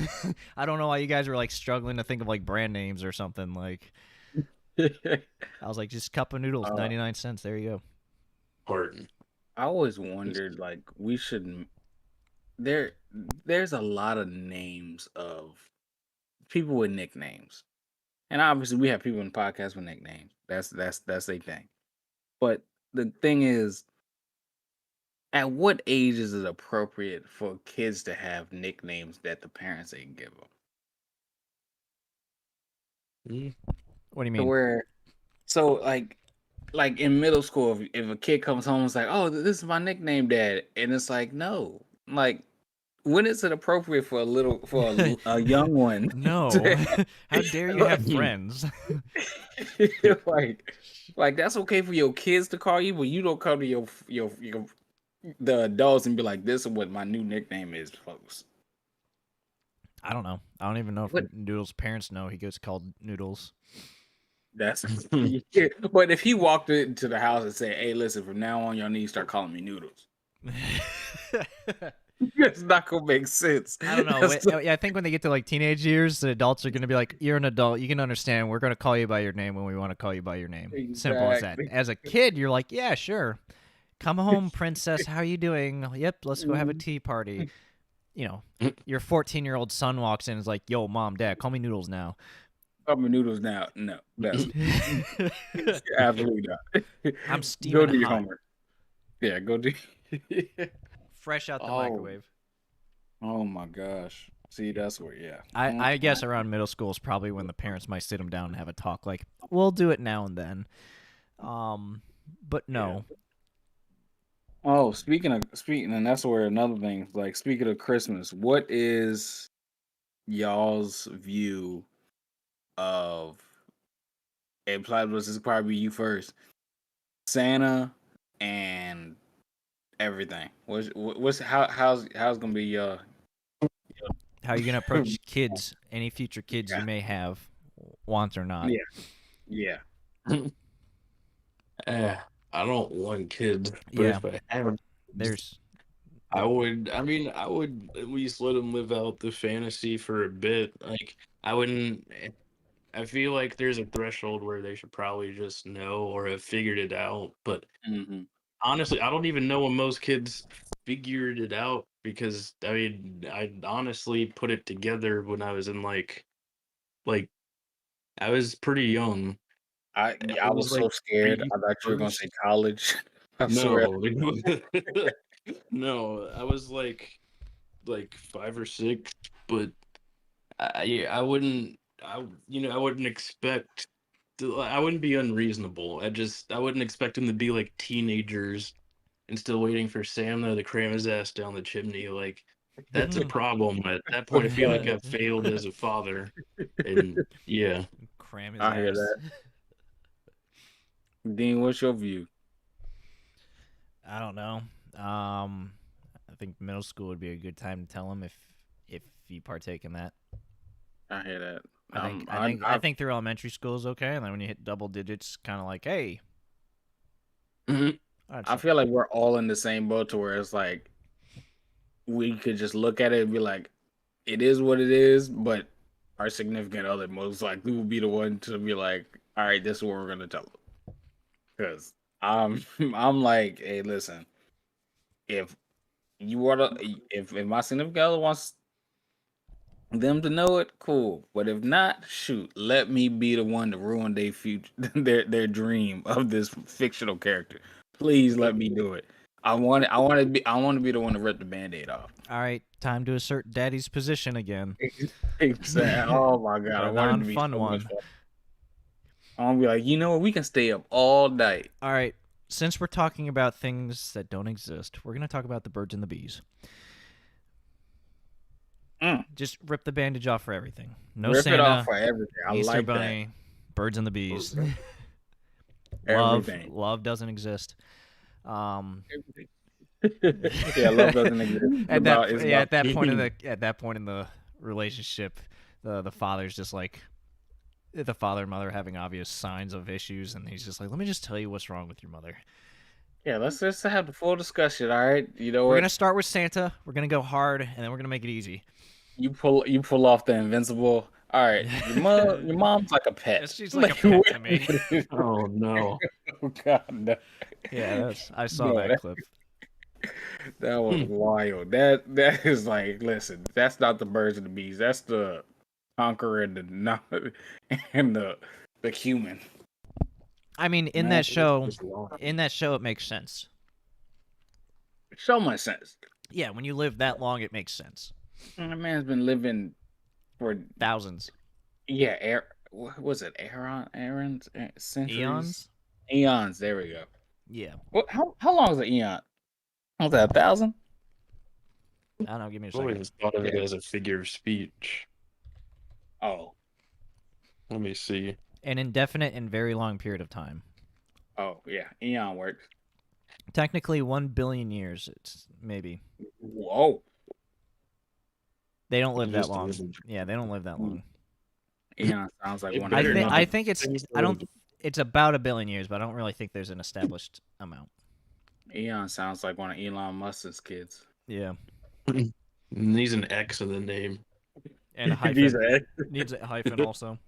I don't know why you guys were like struggling to think of like brand names or something. Like, I was like, "Just cup of noodles, 99 cents." There you go. Pardon. I always wondered like we should there's a lot of names of people with nicknames. And obviously we have people in the podcast with nicknames. That's their thing. But the thing is, at what age is it appropriate for kids to have nicknames that the parents ain't give them? What do you To mean? where, so like in middle school, if a kid comes home and is like, "Oh, this is my nickname, Dad," and it's like, no, like when is it appropriate for a young one No. to How dare you have friends? like like that's okay for your kids to call you, but you don't come to your the adults and be like, "This is what my new nickname is, folks." I don't know. I don't even know if What? Noodles' parents know he gets called Noodles. That's yeah. But if he walked into the house and said, "Hey, listen, from now on, y'all need to start calling me Noodles," it's not gonna make sense. I don't know. I think when they get to like teenage years, the adults are going to be like, "You're an adult. You can understand. We're going to call you by your name when we want to call you by your name." Simple as that. Exactly. As a kid, you're like, "Yeah, sure. Come home, princess. How are you doing? Yep, let's go have a tea party." you know, your 14-year-old son walks in and is like, "Yo, mom, dad, call me Noodles now." Cup of noodles now. No, that's absolutely not. I'm Go steaming do your hot, homework. Yeah, go do. fresh out the Oh, microwave. oh my gosh. See, that's where. Yeah. I guess around middle school is probably when the parents might sit them down and have a talk. Like, we'll do it now and then. But no. Oh, speaking, and that's where another thing. Like speaking of Christmas, what is y'all's view of? And Platypus, this is probably you first. Santa and everything. What's how's gonna be How are you gonna approach kids, any future kids you may have, want or not? yeah, yeah. I don't want kids, but Yeah, if I have, there's I would. I mean, I would at least let them live out the fantasy for a bit. Like, I wouldn't. I feel like there's a threshold where they should probably just know or have figured it out. But Hmm. honestly, I don't even know when most kids figured it out because I mean, I honestly put it together when I was in like I was pretty young. I I was was so like scared. maybe I thought you were gonna say first. college. I swear. No, no, I was like 5 or 6, but I wouldn't I wouldn't expect I wouldn't be unreasonable. I wouldn't expect them to be like teenagers and still waiting for Santa to cram his ass down the chimney. Like that's a problem. At that point, I feel like I've failed as a father. And yeah. cram his I hear ass. that. Dean, what's your view? I don't know. I think middle school would be a good time to tell him if you partake in that. I hear that. I think I I think I think through elementary school is okay, and then when you hit double digits, kind of like, hey, Mhm. I feel like we're all in the same boat to where it's like we could just look at it and be like, it is what it is, but our significant other most likely will be the one to be like, all right, this is what we're gonna tell them. Because I'm like, hey, listen, if you want to, if my significant other wants them to know it, cool. But if not, shoot, let me be the one to ruin their future, their dream of this fictional character. Please let me do it. I want to be the one to rip the band-aid off. all right, time to assert daddy's position again. Exactly. Oh my god, I The want it to be non-fun so much one. fun. I'm gonna be like, you know what? We can stay up all night. All right, since we're talking about things that don't exist, we're gonna talk about the birds and the bees. Mm. Just rip the bandage off for everything. No Rip it off Santa, for everything. I Easter like that. Bunny, birds and the bees. Everything. Love doesn't exist. Um, Yeah, love doesn't exist. It's about at that point in the relationship, the father's just like the father and mother having obvious signs of issues, and he's just like, let me just tell you what's wrong with your mother. yeah. Let's just have the full discussion. All right. You know We're what? gonna start with Santa. We're gonna go hard, and then we're gonna make it easy. You pull off the invincible. All right. Your mom's like a pet. She's like a pet to me. Oh no. Oh God, no. Yeah, I saw No, that clip. that was wild. That is like, listen, that's not the birds and the bees. That's the conqueror and the not and the human. I mean, in Man, that show, it makes sense. so much sense. Yeah, when you live that long, it makes sense. The man's been living for Thousands, what was it? Aaron's centuries, eons. eons. There we go. Yeah, What? How long is an eon? Was that 1,000? I don't know. Give me a I've second. always thought of it Yeah. as a figure of speech. Oh, Let me see. An indefinite and very long period of time. oh yeah. Eon works. Technically, 1 billion years. It's maybe Whoa. they don't live that Just long. living. Yeah, they don't live that long. Eon sounds like It one of better your not. I moms. think it's. Things I are don't. It's about 1 billion years, but I don't really think there's an established amount. Eon sounds like one of Elon Musk's kids. Yeah, Needs an X in the name. and a These hyphen. are Needs a hyphen also.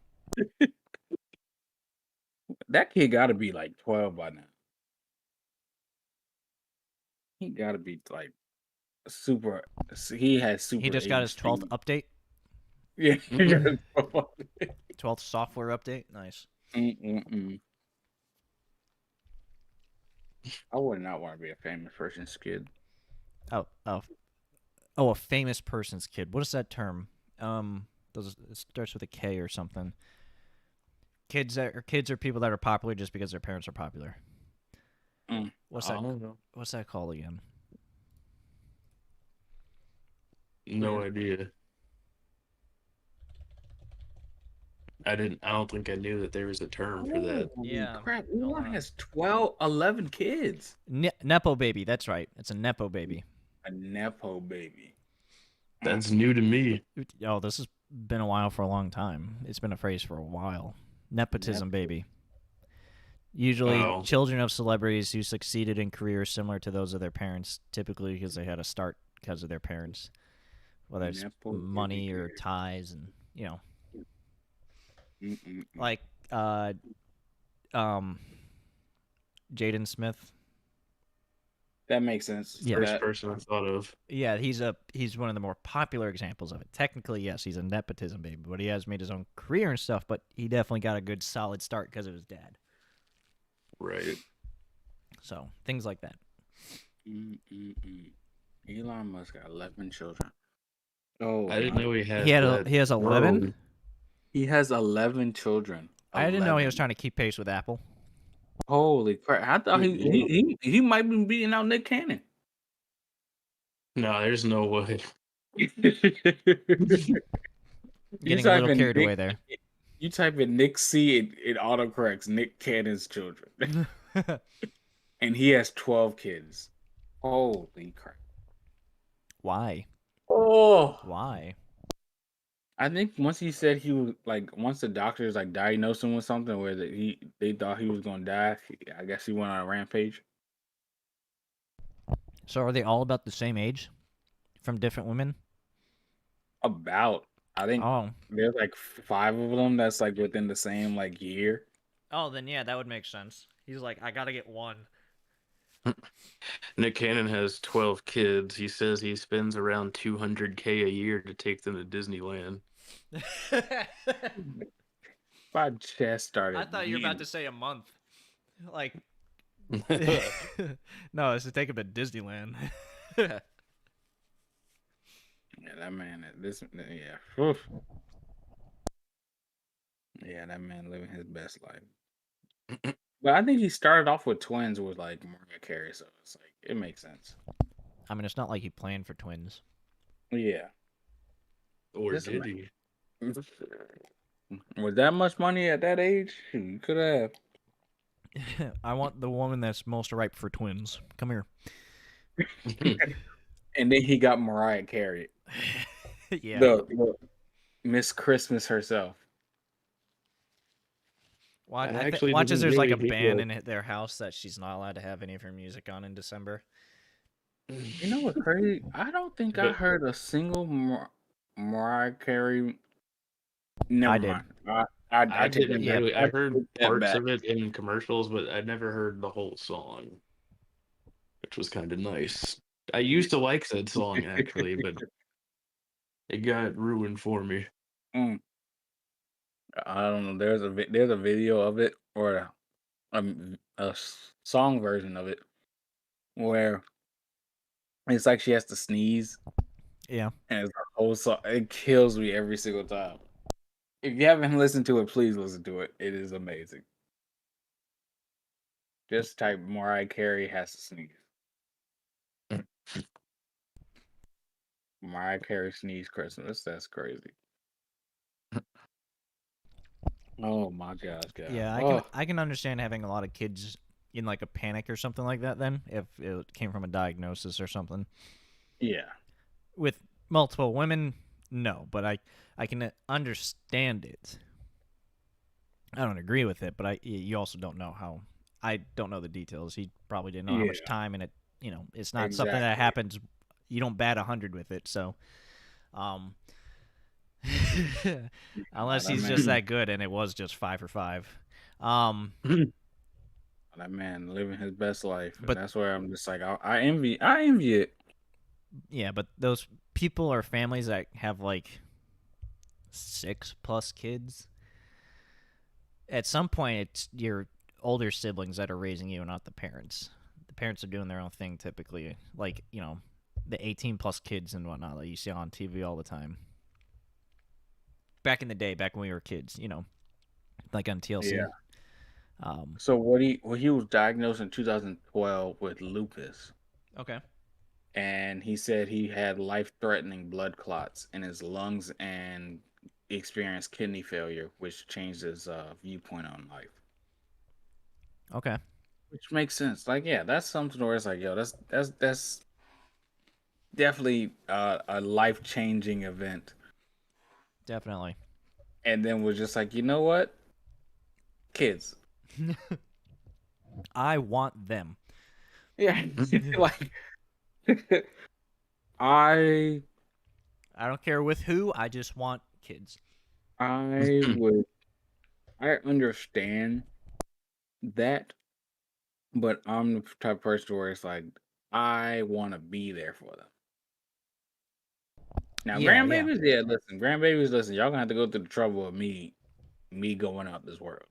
that kid got to be like 12 by now. He got to be like super. He has He super just got his 12th HD. update. Yeah. Mm-mm. 12th software update. Nice. Mm-mm-mm. I would not want to be a famous person's kid. Oh, a famous person's kid. What is that term? It starts with a K or something. Kids are people that are popular just because their parents are popular. Mm. What's I that? don't know. What's that called again? No idea. I didn't. I don't think I knew that there was a term for that. Holy Yeah. crap. Hold Elon on. has 12, 11 kids. Nepo baby. That's right. It's a nepo baby. A Nepo baby. That's new to me. Oh, this has been a while for a long time. It's been a phrase for a while. Nepotism baby. Usually, Oh, children of celebrities who succeeded in careers similar to those of their parents, typically because they had a start because of their parents, whether it's Nepo baby money or kid. ties, and Mm-mm-mm. like um, Jaden Smith. That makes sense. Yeah. first That person I thought of. Yeah, he's one of the more popular examples of it. Technically, yes, he's a nepotism baby, but he has made his own career and stuff. But he definitely got a good solid start because of his dad. Right. So things like that. Elon Musk got 11 children. Oh, I didn't know he had He that. has 11. Whoa. he has 11 children. I didn't know he was 11. trying to keep pace with Apple. Holy crap! I thought he might be beating out Nick Cannon. No, there's no way. You Getting a type little in carried Nick, away there. you type in Nick C, it autocorrects Nick Cannon's children, and he has 12 kids. Holy crap! Why? Oh, Why? I think once he said he was like, once the doctors like diagnosed him with something where they thought he was gonna die, I guess he went on a rampage. So are they all about the same age, from different women? About, I think Oh. there's like 5 of them that's like within the same like year. Oh, then yeah, that would make sense. He's like, I gotta get one. Nick Cannon has 12 kids. He says he spends around $200K a year to take them to Disneyland. My chest started. I thought you were about to beating. say a month. Like, no, it's to take him to Disneyland. Yeah, that man. Yeah. Oof. Yeah, that man living his best life. But I think he started off with twins with like Mariah Carey, so it's like it makes sense. I mean, it's not like he planned for twins. Yeah. Or Just did he? with that much money at that age, you could have. I want the woman that's most ripe for twins. Come here. And then he got Mariah Carey, Yeah. the Miss Christmas herself. Watch, I actually watch as didn't there's like a really think ban that. in their house that she's not allowed to have any of her music on in December. You know what's crazy? I don't think I But heard a single Mariah Carey. Never I did. mind. I I take didn't Yeah. really. I heard that parts back. of it in commercials, but I never heard the whole song, which was kind of nice. I used to like that song actually, but it got ruined for me. Mm, I don't know. There's a video of it or a song version of it where it's like she has to sneeze Yeah. and it's a whole song. It kills me every single time. If you haven't listened to it, please listen to it. It is amazing. Just type Mariah Carey has to sneeze. Mariah Carey sneeze Christmas. That's crazy. Oh my gosh, God. Yeah, Oh, I can understand having a lot of kids in like a panic or something like that then if it came from a diagnosis or something. yeah. With multiple women, no, but I can understand it. I don't agree with it, but you also don't know how. I don't know the details. He probably didn't know how much Yeah, time, and it's not something that exactly. happens. You don't bat 100 with it, so um, Nah, unless that he's man, just that good, and it was just 5 for 5. that man living his best life, and But that's where I'm just like, I envy it. Yeah, but those people or families that have like 6+ kids, at some point it's your older siblings that are raising you, not the parents. The parents are doing their own thing typically, like the 18+ kids and whatnot that you see on TV all the time. Back in the day, back when we were kids, like on Yeah. TLC. Um, So he was diagnosed in 2012 with lupus, okay. and he said he had life-threatening blood clots in his lungs and experienced kidney failure, which changed his viewpoint on life. Okay. Which makes sense. Like, yeah, that's something where it's like, yo, that's definitely a life-changing event. Definitely. And then was just like, you know what, kids. I want them. Yeah, like I I don't care with who. I just want kids. I would I understand that, but I'm the type of person where it's like I want to be there for them. Now, Yeah, yeah, grandbabies, yeah, listen, grandbabies, listen, y'all gonna have to go through the trouble of me going out this world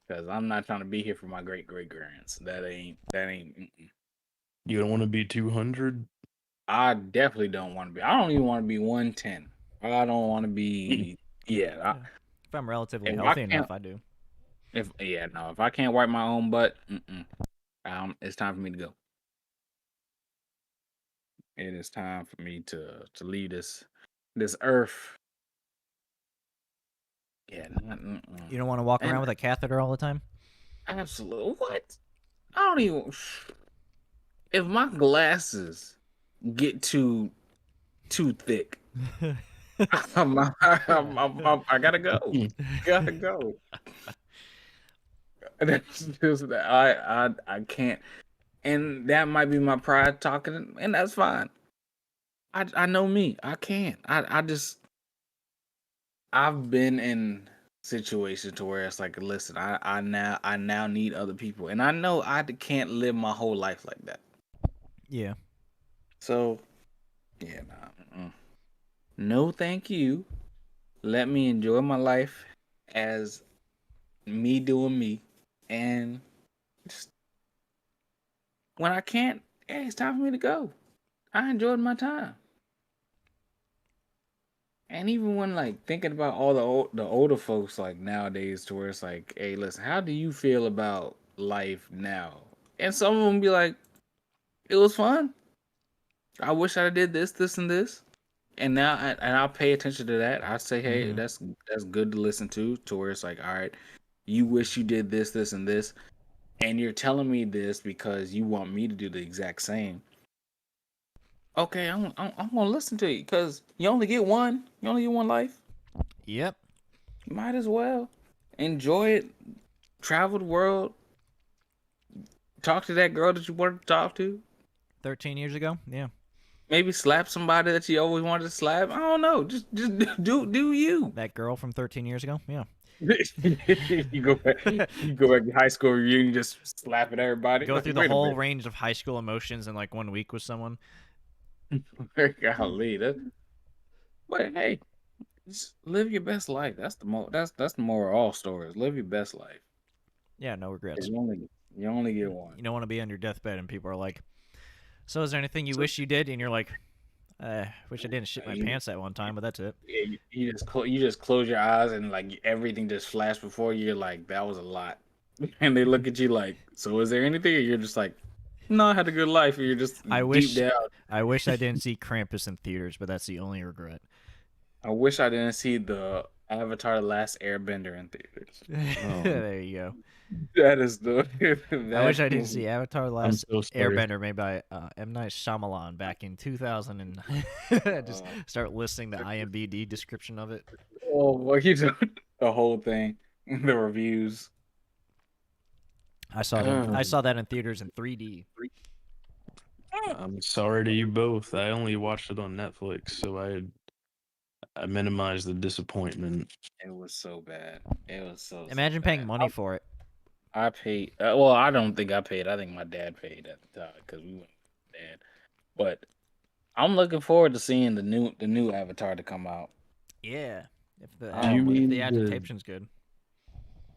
because I'm not trying to be here for my great great grands. That ain't. Mm-mm. You don't want to be 200. I definitely don't want to be. I don't even want to be 110. I don't want to be. Yeah, yeah. If I'm relatively if I healthy can't, enough, I do. if I can't wipe my own butt, it's time for me to go. It is time for me to leave this earth. Yeah, You don't want to walk and around with a catheter all the time. absolutely what? I don't even. If my glasses get too thick, I gotta go. Gotta go. That's just that I can't, and that might be my pride talking, and that's fine. I know me. I can't. I just I've been in situations to where it's like, listen, I now need other people, and I know I can't live my whole life like that. Yeah. So yeah, nah, no, thank you. Let me enjoy my life as me doing me, and just when I can't, hey, it's time for me to go. I enjoyed my time. And even when like thinking about all the older folks like nowadays, to where it's like, hey, listen, how do you feel about life now? And some of them be like, it was fun. I wish I did this, and this. And now, and I'll pay attention to that. I say, hey, Mm-hmm. that's good to listen to where it's like, all right, you wish you did this, and this, and you're telling me this because you want me to do the exact same. Okay, I'm gonna listen to you because you only get one. You only get one life. Yep. You might as well enjoy it. Travel the world. Talk to that girl that you wanted to talk to. 13 years ago. Yeah. Maybe slap somebody that you always wanted to slap. I don't know. Just do you. That girl from 13 years ago. Yeah. You go back. You go back to high school reunion, just slapping everybody. Go Like, through the wait a whole minute. range of high school emotions in like 1 week with someone. Golly, but hey, just live your best life. That's the moral of all stories. Live your best life. Yeah, no 'Cause regrets. you only get one. You don't want to be on your deathbed and people are like, "So, is there anything you So wish you did?" And you're like, "Wish I didn't shit my you, pants that one time, but that's it." yeah, you just close your eyes and like everything just flashed before you. You're like, that was a lot, and they look at you like, so is there anything? And you're just like, no, I had a good life. And you're just I deep wish, down. I wish I didn't see Krampus in theaters, but that's the only regret. I wish I didn't see the Avatar: The Last Airbender in theaters. Oh, There you go. That is the I wish that I didn't movie. see Avatar: The I'm Last so sorry. Airbender made by M. Night Shyamalan back in 2000, and just Uh, start listing the IMDb description of it. oh, well, you know, the whole thing, the reviews. I saw that in theaters in 3D. I'm sorry to you both. I only watched it on Netflix, so I minimized the disappointment. It was so bad. It was so Imagine paying bad. money for it. I paid. Well, I don't think I paid. I think my dad paid at the time because we went with my dad. But I'm looking forward to seeing the new Avatar to come out. Yeah, if Do you if But the mean adaptation's good.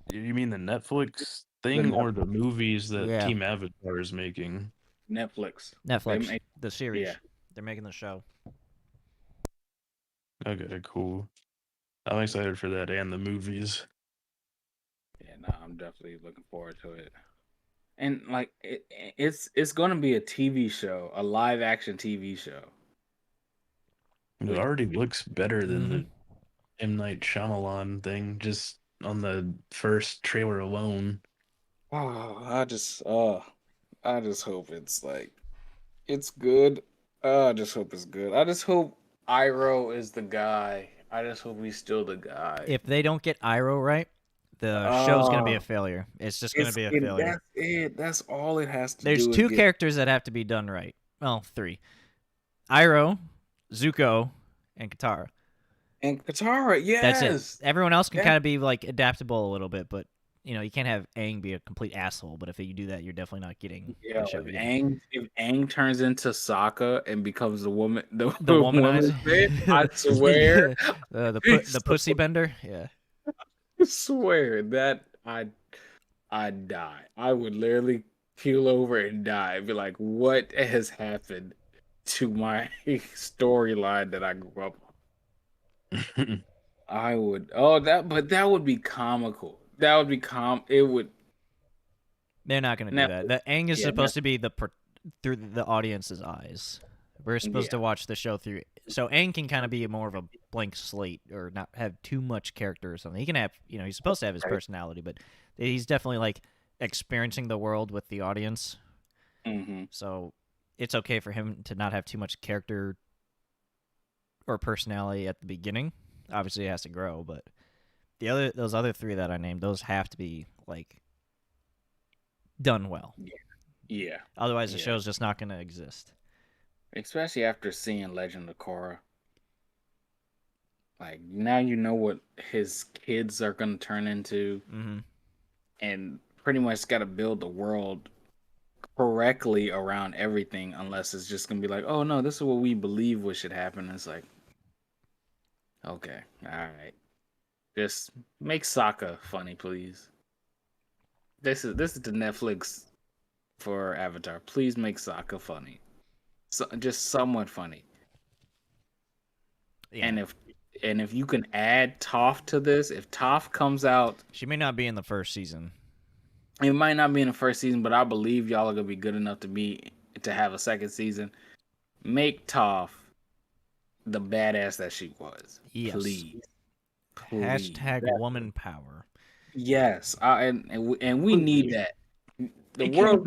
the Netflix the thing or the movies that Yeah, Team Avatar is making? Netflix, they Netflix, make the yeah, series. They're making the show. Okay, cool. I'm excited for that and the movies. yeah. No, I'm definitely looking forward to it. And like it's going to be a TV show, a live action TV show. It Which already looks better than Mm-hmm. the M. Night Shyamalan thing just on the first trailer alone. oh, I just hope it's like it's good. I just hope it's good. I just hope Iroh is the guy. I just hope he's still the guy. If they don't get Iroh right, the show's gonna be a Uh failure. It's just gonna be a and failure. that's it. That's all it has to There's do is two get characters that have to be done right. Well, three: Iroh, Zuko, and Katara. and Katara. That's it. Yes, Everyone else can that kind of be like adaptable a little bit, but you can't have Aang be a complete asshole. But if you do that, you're definitely not getting yeah. the show. Yeah, If Aang turns into Sokka and becomes the woman, the the woman womanizer, thing, I swear, the pussy bender. Yeah, I swear that I'd die. I would literally keel over and die. Be like, what has happened to my storyline that I grew up on? I would. Oh, but that would be comical. That would be It would. they're not gonna do that. Netflix. The Aang is Yeah, supposed to be through the audience's eyes. We're supposed yeah. to watch the show through. So Aang can kind of be more of a blank slate or not have too much character or something. He can have, he's supposed to have his Right. personality, but he's definitely like experiencing the world with the audience. Mm-hmm. So it's okay for him to not have too much character or personality at the beginning. Obviously, it has to grow, but those other three that I named, those have to be like done well. Yeah. Otherwise, the Yeah. show's just not going to exist. Especially after seeing Legend of Korra. Like now you know what his kids are gonna turn into, Mm-hmm. and pretty much got to build the world correctly around everything. Unless it's just gonna be like, oh no, this is what we believe what should happen. It's like, okay, all right, just make Sokka funny, please. This is the Netflix for Avatar. Please make Sokka funny, so just somewhat funny. Yeah. And if you can add Toph to this, if Toph comes out, She may not be in the first season. it might not be in the first season, but I believe y'all are gonna be good enough to have a second season. Make Toph the badass that she was. Yes. Please. Hashtag That- woman power. yes, and we need that. The They world.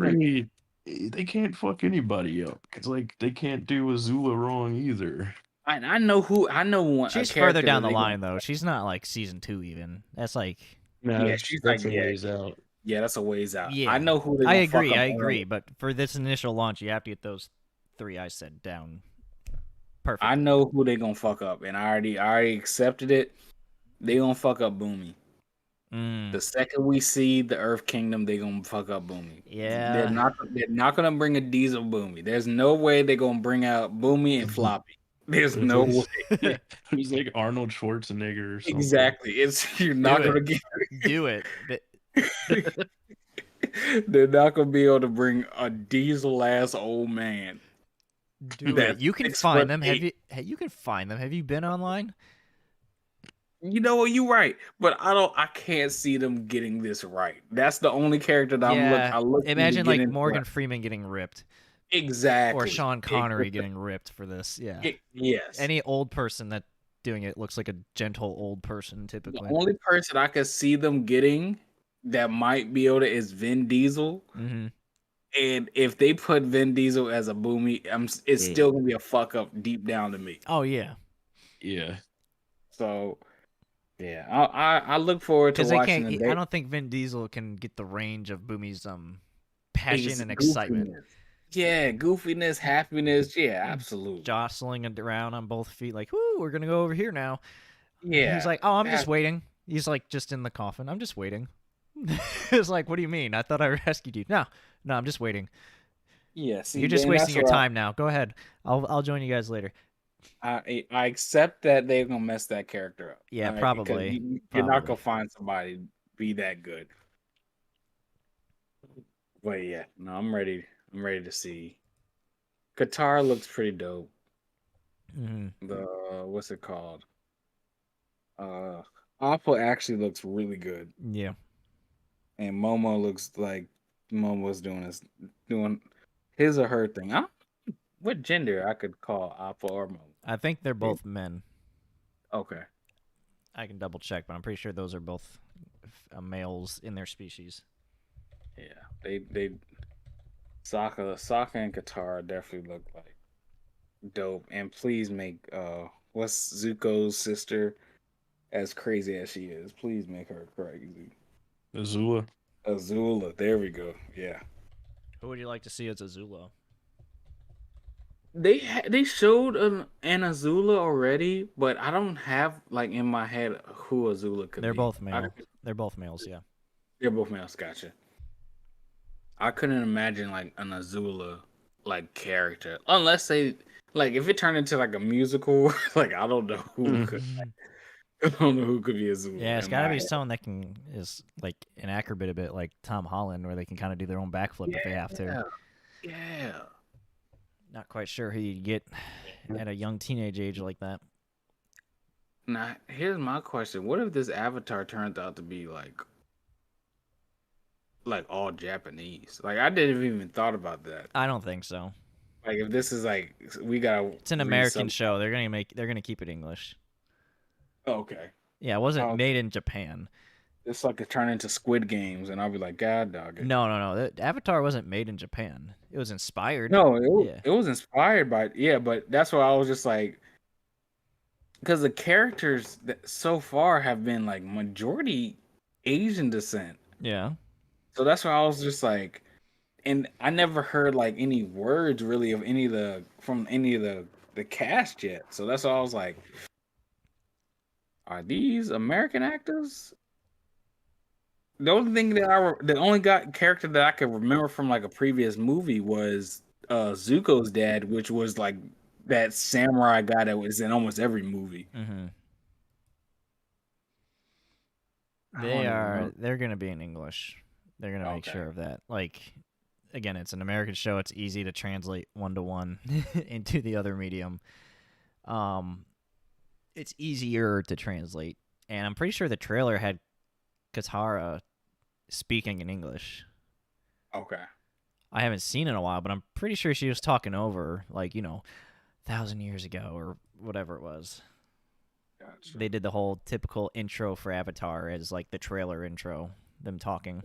they can't fuck anybody up. It's like they can't do Azula wrong either. I know who I know one. She's a further character down that the they line, gonna, though. She's not like season 2 even. That's like, No, yeah, she's that's like a ways out. yeah, that's a ways out. yeah. I know who they I gonna agree. fuck up I early. agree. But for this initial launch, you have to get those three I said down. Perfect. I know who they gonna fuck up, and I already accepted it. They gonna fuck up Boomy. Mm. The second we see the Earth Kingdom, they gonna fuck up Boomy. Yeah. They're not gonna bring a Diesel Boomy. There's no way they're gonna bring out Boomy and Floppy. There's It's no like, way. it's like Arnold Schwarzenegger or something. Exactly. You're not gonna get. Do it. They're not gonna be able to bring a diesel ass old man. Do That's it. You can 6'8". find them. You can find them. Have you been online? You know what? You're right, but I can't see them getting this right. That's the only character that I look. Imagine like Morgan Freeman getting ripped. Exactly. Or Sean Connery getting ripped for this. Yeah. Yes. Any old person that doing it looks like a gentle old person typically. The only person I could see them getting that might be able to is Vin Diesel. Mm-hmm. And if they put Vin Diesel as a Boomy, it's still gonna be a fuck up deep down to me. Oh yeah. Yeah. So yeah, I look forward to watching the. I don't think Vin Diesel can get the range of Boomy's passion and excitement. Yeah, goofiness, happiness. Yeah, absolutely. Jostling around on both feet, like, "Whoo, we're gonna go over here now." Yeah. He's like, "Oh, I'm just waiting." He's like, just in the coffin. I'm just waiting. It's like, what do you mean? I thought I rescued you. No, I'm just waiting. Yeah, see, You're just and wasting that's your where time now. Go ahead. I'll join you guys later. I accept that they're gonna mess that character up. Yeah, Because probably. you're not Probably. gonna find somebody to be that good. But yeah, no, I'm ready. I'm ready to see. Qatar looks pretty dope. Hmm. The what's it called? Uh, Appa actually looks really good, Yeah. and Momo looks like Momo's doing his or her thing. I don't know what gender I could call Appa or Momo. I think they're both men. Okay, I can double check, but I'm pretty sure those are both males in their species. yeah, they Sokka and Katara definitely look like dope. And please make what's Zuko's sister, as crazy as she is, please make her crazy. Azula. Azula, there we go. Yeah. Who would you like to see as Azula? They showed an Azula already, but I don't have like in my head who Azula could They're be. both male. They're both males, yeah. They're both males, gotcha. I couldn't imagine like an Azula like character unless they like if it turned into like a musical. Like I don't know who could. I don't know who could be Yeah, Azula it's in got to my be head. someone that is like an acrobat a bit like Tom Holland, where they can kind of do their own backflip if they have to. Yeah, yeah. Not quite sure who you'd get at a young teenage age like that. Now here's my question: what if this Avatar turns out to be like all Japanese? Like I didn't even thought about that. I don't think so. Like if this is like we gotta It's an read American some. show. They're gonna keep it English. Oh, okay. Yeah, it wasn't Oh, made in Japan. it's like it turn into Squid Games, and I'll be like, God dog it. No. The Avatar wasn't made in Japan. It was inspired. No, Yeah. it was inspired by yeah, but that's why I was just like, because the characters that so far have been like majority Asian descent, Yeah. so that's why I was just like, and I never heard like any words really of any of the from any of the cast yet, so that's why I was like, are these American actors? The only thing that the only got character that I could remember from like a previous movie was Zuko's dad, which was like that samurai guy that was in almost every movie. Mm-hmm. I don't even remember. They're gonna be in English. They're gonna make Okay, sure of that. Like, again, it's an American show. It's easy to translate 1-to-1 into the other medium. Um, it's easier to translate, and I'm pretty sure the trailer had Katara speaking in English. okay, I haven't seen it in a while, but I'm pretty sure she was talking over, like, 1,000 years ago or whatever it was. gotcha. They did the whole typical intro for Avatar as like the trailer intro, them talking.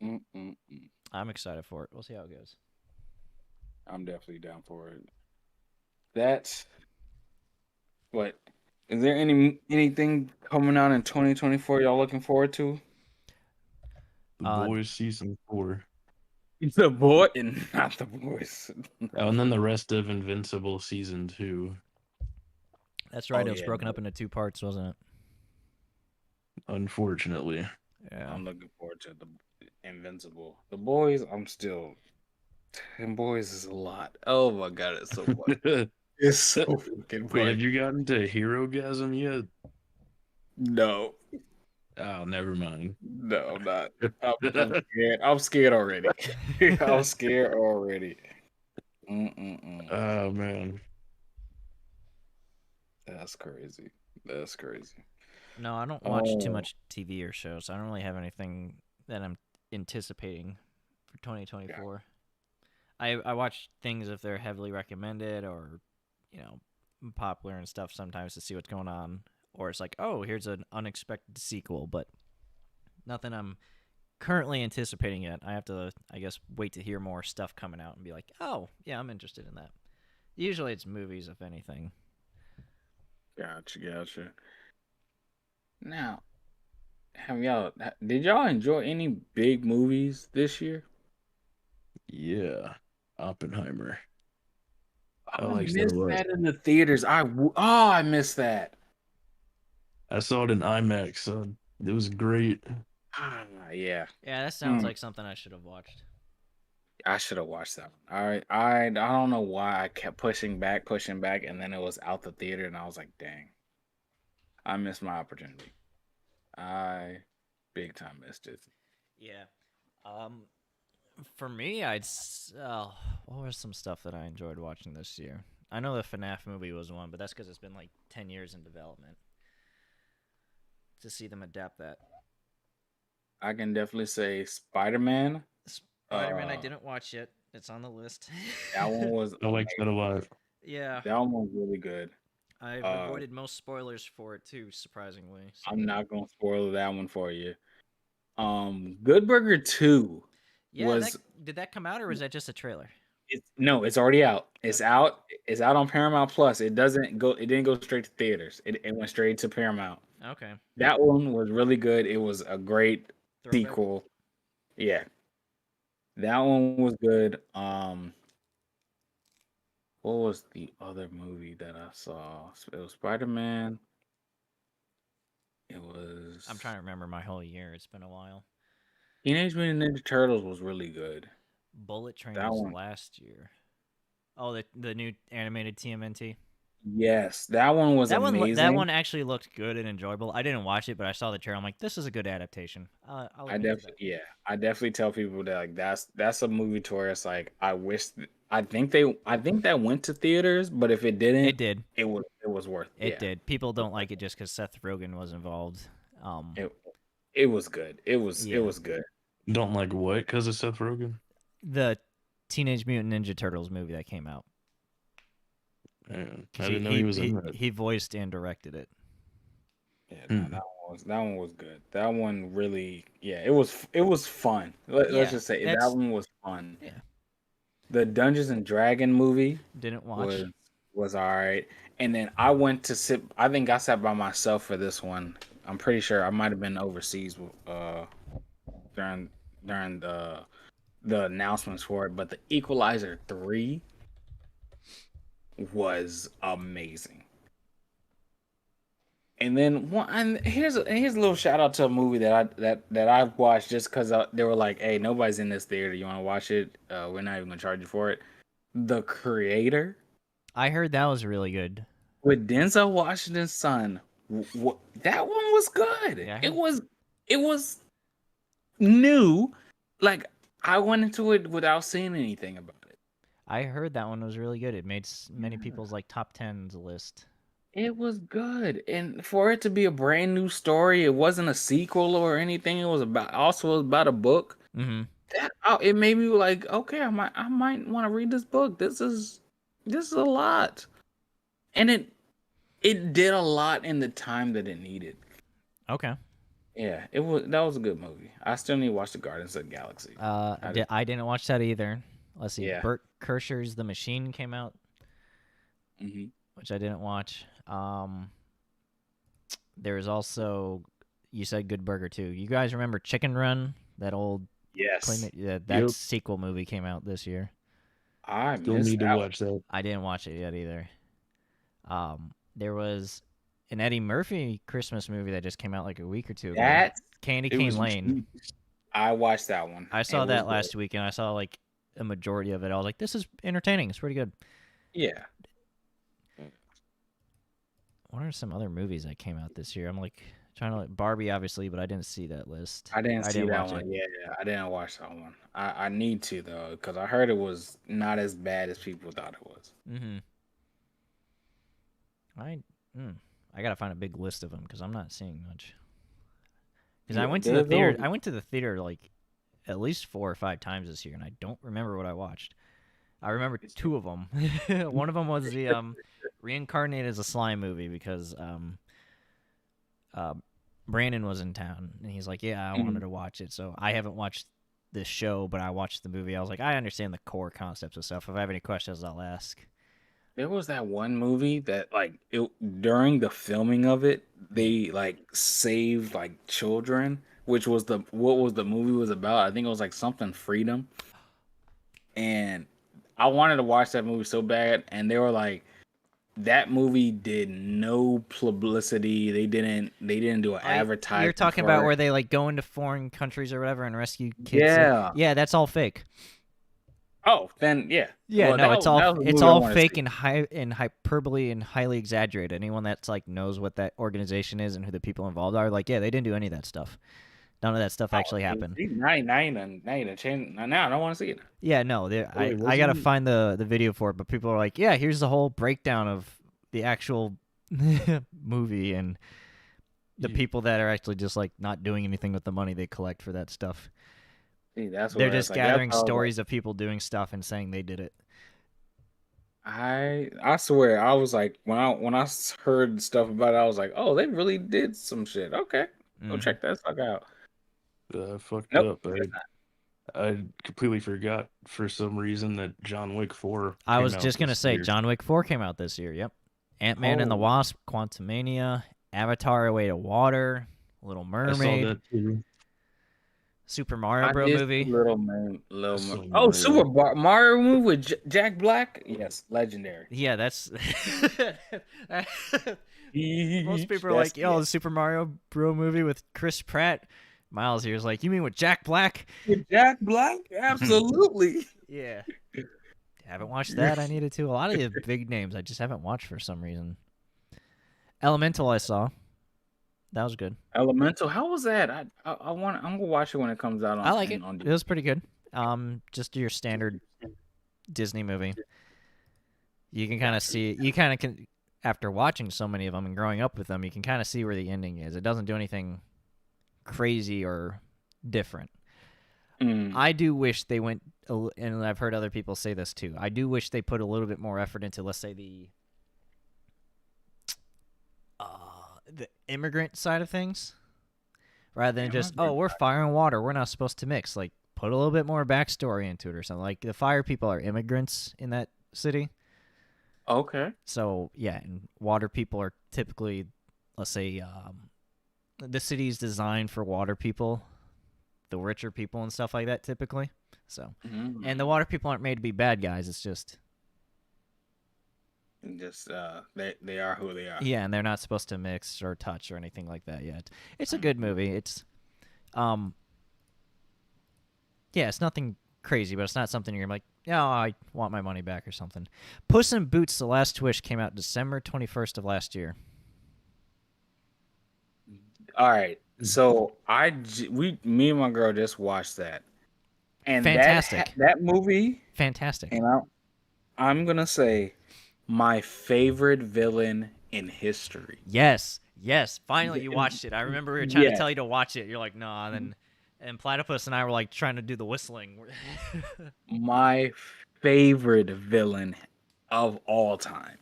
Mm-mm-mm. I'm excited for it. We'll see how it goes. I'm definitely down for it. That's what. Is there anything coming out in 2024 y'all looking forward to? The Uh, Boys season 4. The boy and not the boys. Oh, and then the rest of Invincible season 2. that's Oh right. It was yeah, broken no, up into 2 parts, wasn't it? Unfortunately. Yeah. I'm looking forward to the Invincible. The boys, I'm still. And boys is a lot. Oh my god, it's so much. Wait, It's so fucking have much. you gotten to Hero-gasm yet? No, Oh, never mind. no, I'm not. I'm scared. I'm scared already. I'm scared already. Mm-mm-mm. Oh man. That's crazy. That's crazy. No, I don't watch too Oh, much TV or shows. I don't really have anything that I'm anticipating for yeah. 2024. I watch things if they're heavily recommended or, you know, popular and stuff sometimes to see what's going on. Or it's like, oh, here's an unexpected sequel, but nothing I'm currently anticipating yet. I have to, I guess, wait to hear more stuff coming out and be like, oh, yeah, I'm interested in that. Usually it's movies, if anything. Gotcha. Now, did y'all enjoy any big movies this year? Yeah. Oppenheimer. I Oh, I liked that a missed lot. that in the theaters. I missed that. I saw it in IMAX, so it was great. Ah, Yeah. Yeah, that sounds like something I should have watched. I should have watched that one. I don't know why I kept pushing back, and then it was out the theater, and I was like, dang, I missed my opportunity. I big time missed it. Yeah. Um, for me, what was some stuff that I enjoyed watching this year? I know the FNAF movie was one, but that's because it's been like 10 years in development. To see them adapt that. I can definitely say Spider-Man. Spider-Man, I didn't watch yet. It's on the list. That one was I like that a lot. Yeah. that one was really good. I've avoided most spoilers for it too, surprisingly. So. I'm not gonna spoil that one for you. Good Burger 2 Yeah, was did that come out or was that just a trailer? it's already out. It's Okay. out. It's out on Paramount Plus. It didn't go straight to theaters. It went straight to Paramount. Okay. That one was really good. It was a great Throwback. sequel. Yeah. That one was good. What was the other movie that I saw? It was Spider-Man. It was I'm trying to remember my whole year. It's been a while. Teenage Mutant Ninja Turtles was really good. Bullet Train That was one. last year. Oh, the new animated TMNT. Yes, that one was That amazing. one actually looked good and enjoyable. I didn't watch it, but I saw the trailer. I'm like, this is a good adaptation. I'll admit to that. I definitely tell people that like that's a movie to where it's like I wish I think that went to theaters, but if it didn't, It did. it was worth It did. People don't like it just because Seth Rogen was involved. It it was good. It Yeah. was good. Don't like what? Because of Seth Rogen? The Teenage Mutant Ninja Turtles movie that came out. Man, I didn't know he was in that. He voiced and directed it. Yeah, no, that one was good. That one really, yeah, it was fun. Let's just say that one was fun. Yeah. The Dungeons and Dragon movie Didn't watch. was all right. And then I went to sit. I think I sat by myself for this one. I'm pretty sure I might have been overseas during the announcements for it. But the Equalizer 3 was amazing. And then here's a little shout out to a movie that I've watched just because they were like, "Hey, nobody's in this theater. You want to watch it? We're not even gonna charge you for it." The Creator. I heard that was really good. With Denzel Washington's son, that one was good. Yeah, it was new. Like I went into it without seeing anything about it. I heard that one was really good. It made many people's like top 10s list. It was good, and for it to be a brand new story, it wasn't a sequel or anything. It was about a book. Mm-hmm. It made me like, okay, I might want to read this book. This is a lot, and it did a lot in the time that it needed. Okay. Yeah, that was a good movie. I still need to watch the Guardians of the Galaxy. I didn't watch that either. Let's see. Yeah. Bert Kreischer's The Machine came out, which I didn't watch. There was also, you said Good Burger too. You guys remember Chicken Run? That old that sequel movie came out this year. I still need to watch that. I didn't watch it yet either. There was an Eddie Murphy Christmas movie that just came out like a week or two ago. Candy Cane Lane. I watched that one. I saw that last week, and I saw like a majority of it. I was like, this is entertaining. It's pretty good. Yeah. What are some other movies that came out this year? I'm like trying to Barbie, obviously, but I didn't see that list. I didn't see that one. Yeah, I didn't watch that one. I need to though, because I heard it was not as bad as people thought it was. I gotta find a big list of them because I'm not seeing much. Because I went to the theater. I went to the theater like at least 4 or 5 times this year, and I don't remember what I watched. I remember 2 of them. One of them was the Reincarnated as a Slime movie because Brandon was in town, and he's like, yeah, I wanted to watch it. So I haven't watched this show, but I watched the movie. I was like, I understand the core concepts of stuff. If I have any questions, I'll ask. There was that one movie that during the filming of it, they like saved like children, which was what the movie was about. I think it was like something freedom. And I wanted to watch that movie so bad, and they were like, that movie did no publicity. They didn't do an You're advertisement talking about for where it. they like go into foreign countries or whatever and rescue kids. Yeah. Yeah, that's all fake. Oh, then yeah. Yeah, Well, no, that was a it's movie I all want to fake see. and hyperbole and highly exaggerated. Anyone that's like knows what that organization is and who the people involved are, like, yeah, they didn't do any of that stuff. None of that stuff Oh, actually happened. see, now you done changed. Now I don't want to see it. Yeah, no, Wait, I gotta wasn't find the video for it, but people are like, yeah, here's the whole breakdown of the actual movie and the you- people that are actually just like not doing anything with the money they collect for that stuff. See, that's They're what it's just like. That's gathering how I was like, stories of people doing stuff and saying they did it. I swear I was like when I heard stuff about it, I was like, oh, they really did some shit. Okay, go Mhm. check that fuck out. I fucked Nope. up. I completely forgot for some reason that John Wick 4 I came was out just gonna this say year. John Wick 4 came out this year. Yep. Ant-Man and the Oh, Wasp, Quantumania, Avatar: A Way to Water, Little I saw Mermaid, that too. Super Mario I Bro did see movie. I saw Oh, Mario. Mario movie with Jack Black. Yes, legendary. Yeah, that's most people are That's like, yo, the Super Mario Bro movie with Chris Pratt. Miles here is like, you mean with Jack Black? with Jack Black. Absolutely. Yeah. Haven't watched that. I needed to. A lot of the big names I just haven't watched for some reason. Elemental I saw. That was good. Elemental. How was that? I want. I'm gonna watch it when it comes out on. I like it. On It was pretty good. Just your standard Disney movie. You can kind of see. You kind of can after watching so many of them and growing up with them. You can kind of see where the ending is. It doesn't do anything crazy or different. Mm. I do wish they went, and I've heard other people say this too. I do wish they put a little bit more effort into, let's say, the immigrant side of things, rather than just, oh, we're fire and water, we're not supposed to mix. Like, put a little bit more backstory into it or something. Like, the fire people are immigrants in that city, Okay. so yeah, and water people are typically, let's say, the city's designed for water people, the richer people and stuff like that, typically. So, Mm. and the water people aren't made to be bad guys. It's just, Just they are who they are. yeah, and they're not supposed to mix or touch or anything like that yet. It's a good movie. It's, yeah, it's nothing crazy, but it's not something you're like, yeah, I want my money back or something. Puss in Boots: The Last Wish came out December 21st of last year. All right. So me and my girl just watched that, and Fantastic. that movie, Fantastic. and I'm gonna say my favorite villain in history. Yes, yes. Finally, you watched it. I remember we were trying to tell you to watch it. You're like, nah. And Platypus and I were like trying to do the whistling. My favorite villain of all time.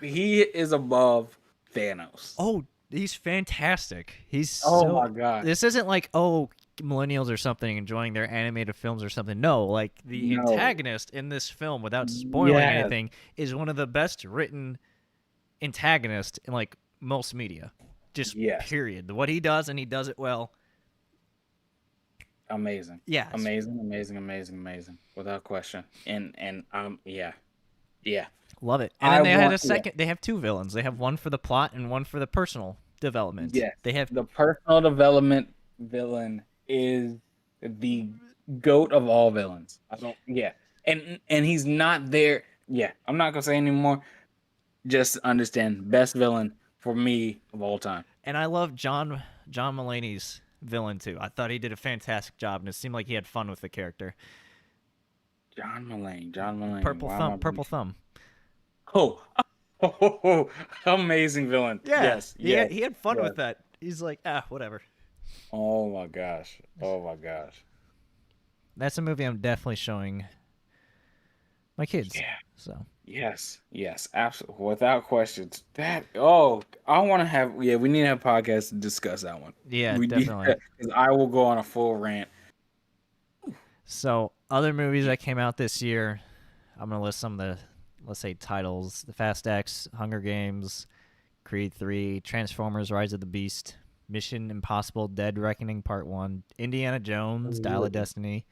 He is above Thanos. Oh, he's fantastic. He's Oh my god. This isn't like, oh, millennials or something enjoying their animated films or something. No, like the No. antagonist in this film, without spoiling Yes. anything, is one of the best written antagonists in like most media. Just Yes. period. What he does, and he does it well. Amazing. Yeah, it's- Amazing. Without question. And yeah. Yeah. love it. And then they had a want- yeah. second. They have two villains. They have one for the plot and one for the personal development. Yes. They have The personal development villain is the goat of all villains. And he's not there. Yeah, I'm not gonna say anymore. Just understand, best villain for me of all time. And I love John Mulaney's villain too. I thought he did a fantastic job, and it seemed like he had fun with the character. John Mulaney. Purple Why am I Thumb. Purple Thumb. Oh, amazing villain. Yeah. Yes. He had fun yes. with that. He's like, whatever. Oh my gosh. That's a movie I'm definitely showing my kids. Yeah. So Yes, absolutely, without questions. I want to have. Yeah, we need to have a podcast to discuss that one. yeah, We definitely. Because I will go on a full rant. So other movies that came out this year, I'm gonna list some of the, let's say, titles: The Fast X, Hunger Games, Creed 3, Transformers: Rise of the Beast, Mission Impossible: Dead Reckoning Part 1, Indiana Jones: Dial of Destiny,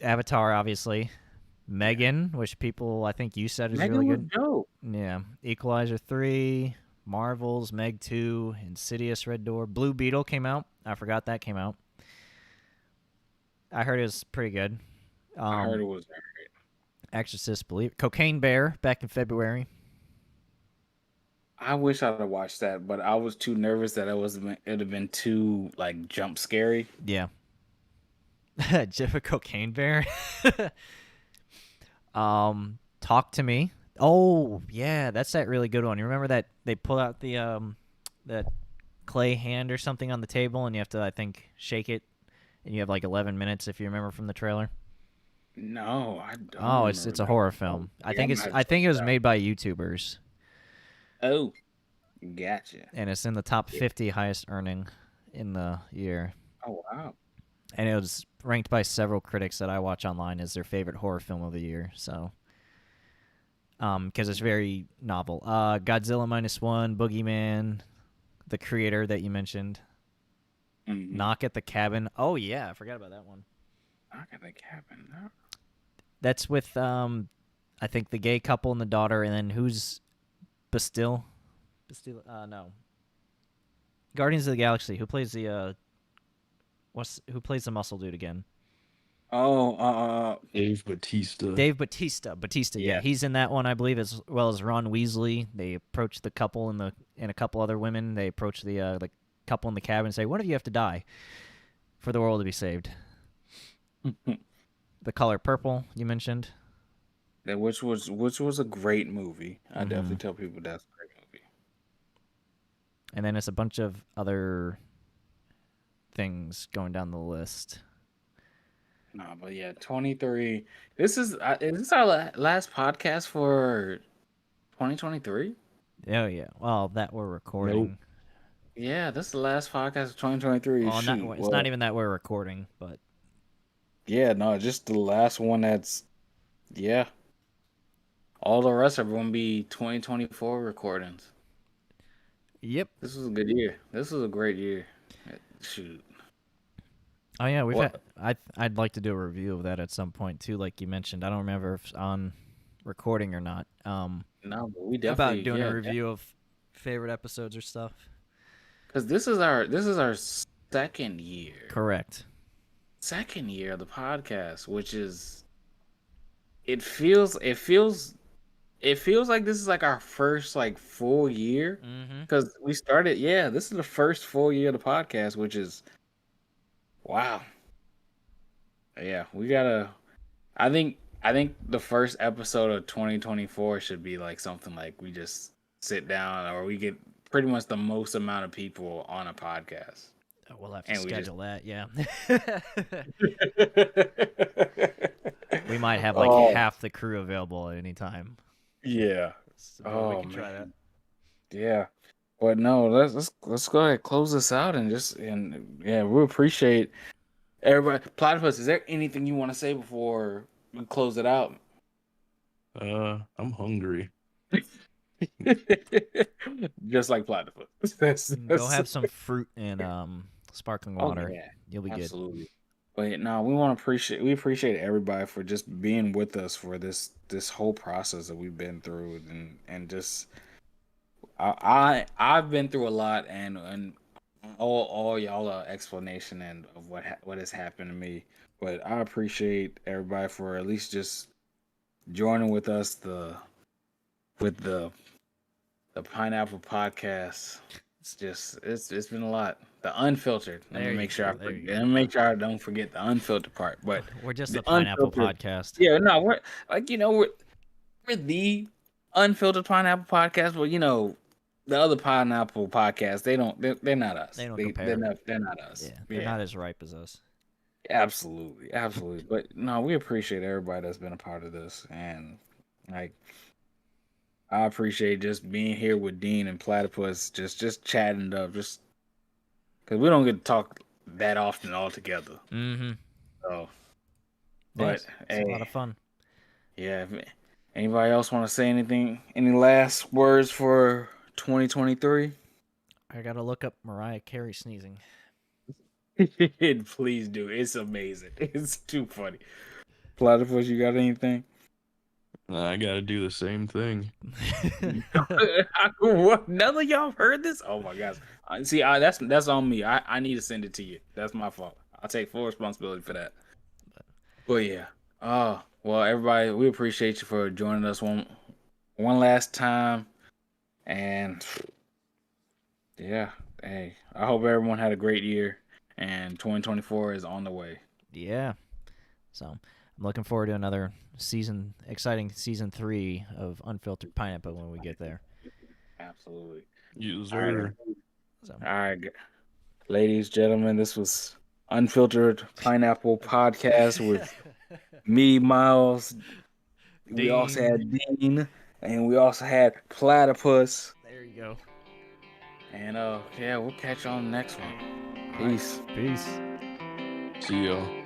Avatar, obviously, Megan, which people I think you said is really Megan was good. dope. Yeah, Equalizer 3, Marvels, Meg 2, Insidious, Red Door, Blue Beetle came out. I forgot that came out. I heard it was pretty good. I heard it was. Exorcist, believe Cocaine Bear back in February. I wish I'd have watched that, but I was too nervous that it'd have been too like jump scary. Yeah. Jeff a Cocaine Bear. Talk to Me. Oh yeah, that's that really good one. You remember that they pull out the that clay hand or something on the table, and you have to, I think, shake it, and you have like 11 minutes if you remember from the trailer. No, I don't. Oh, it's remember a that. horror film. Yeah, I'm gonna have to I think check it was out. made by YouTubers, Oh, gotcha. and it's in the top 50 highest earning in the year. Oh wow. And it was ranked by several critics that I watch online as their favorite horror film of the year. So, because it's very novel. Godzilla -1, Boogeyman, The Creator that you mentioned, Mm-hmm. Knock at the Cabin. Oh yeah, I forgot about that one. Knock at the Cabin. No. That's with I think the gay couple and the daughter, and then who's Bastille? Bastille? No. Guardians of the Galaxy. Who plays the who plays the muscle dude again? Oh, Dave Bautista. Dave Bautista. Yeah, he's in that one, I believe, as well as Ron Weasley. They approach the couple and a couple other women. They approach the couple in the cabin and say, "One of you have to die for the world to be saved." The Color Purple you mentioned. which was a great movie. I definitely tell people that's a great movie. And then it's a bunch of other things going down the list. No, but yeah, 23. Is this our last podcast for 2023? Oh yeah. Well, that we're recording. Nope. Yeah, this is the last podcast of 2023. Well, it's not even that we're recording, but yeah, no, just the last one that's yeah. All the rest are going to be 2024 recordings. yep. This was a good year. This was a great year. Shoot. Oh yeah, I'd like to do a review of that at some point too, like you mentioned. I don't remember if it's on recording or not. No, but we definitely about doing a review of favorite episodes or stuff. Because this is our second year. Correct. Second year of the podcast, which is it feels like this is like our first like full year because we started. Yeah, this is the first full year of the podcast, which is wow. Yeah, we gotta. I think the first episode of 2024 should be like something like we just sit down or we get pretty much the most amount of people on a podcast. We'll have to schedule that. Yeah. We might have like half the crew available at any time. Yeah. So we can try that. Yeah. But no, let's go ahead and close this out and we appreciate everybody. Platypus, is there anything you want to say before we close it out? I'm hungry. Just like Platypus. Go have some fruit and sparkling water. Oh, yeah. You'll be Absolutely. Good. But no, we appreciate everybody for just being with us for this whole process that we've been through and just I've been through a lot and all y'all explanation and of what has happened to me. But I appreciate everybody for at least just joining with us with the Pineapple Podcast. It's been a lot. The unfiltered. Let me make sure I don't forget the unfiltered part. But we're just the Pineapple Podcast. Yeah, no, we're like we're the unfiltered Pineapple Podcast. Well, the other Pineapple Podcast, they're not us. They don't compare. They're not us. Yeah, they're not as ripe as us. Absolutely. But no, we appreciate everybody that's been a part of this, and like I appreciate just being here with Dean and Platypus, just chatting up, just because we don't get to talk that often all together. Mm-hmm. So, but it's a lot of fun. Yeah. Anybody else want to say anything? Any last words for 2023? I gotta look up Mariah Carey sneezing. Please do. It's amazing. It's too funny. Platypus, you got anything? I gotta do the same thing. What? None of y'all heard this? Oh my gosh! See, that's on me. I need to send it to you. That's my fault. I'll take full responsibility for that. But yeah. Oh well, everybody, we appreciate you for joining us one last time, and yeah, hey, I hope everyone had a great year, and 2024 is on the way. Yeah. So I'm looking forward to another exciting season 3 of Unfiltered Pineapple when we get there. Absolutely. All right. User. So All right, ladies, gentlemen, this was Unfiltered Pineapple Podcast with me, Miles. We also Dean. had Dean, and we also had Platypus. There you go. And yeah, we'll catch you on the next one. Peace. Peace. See y'all.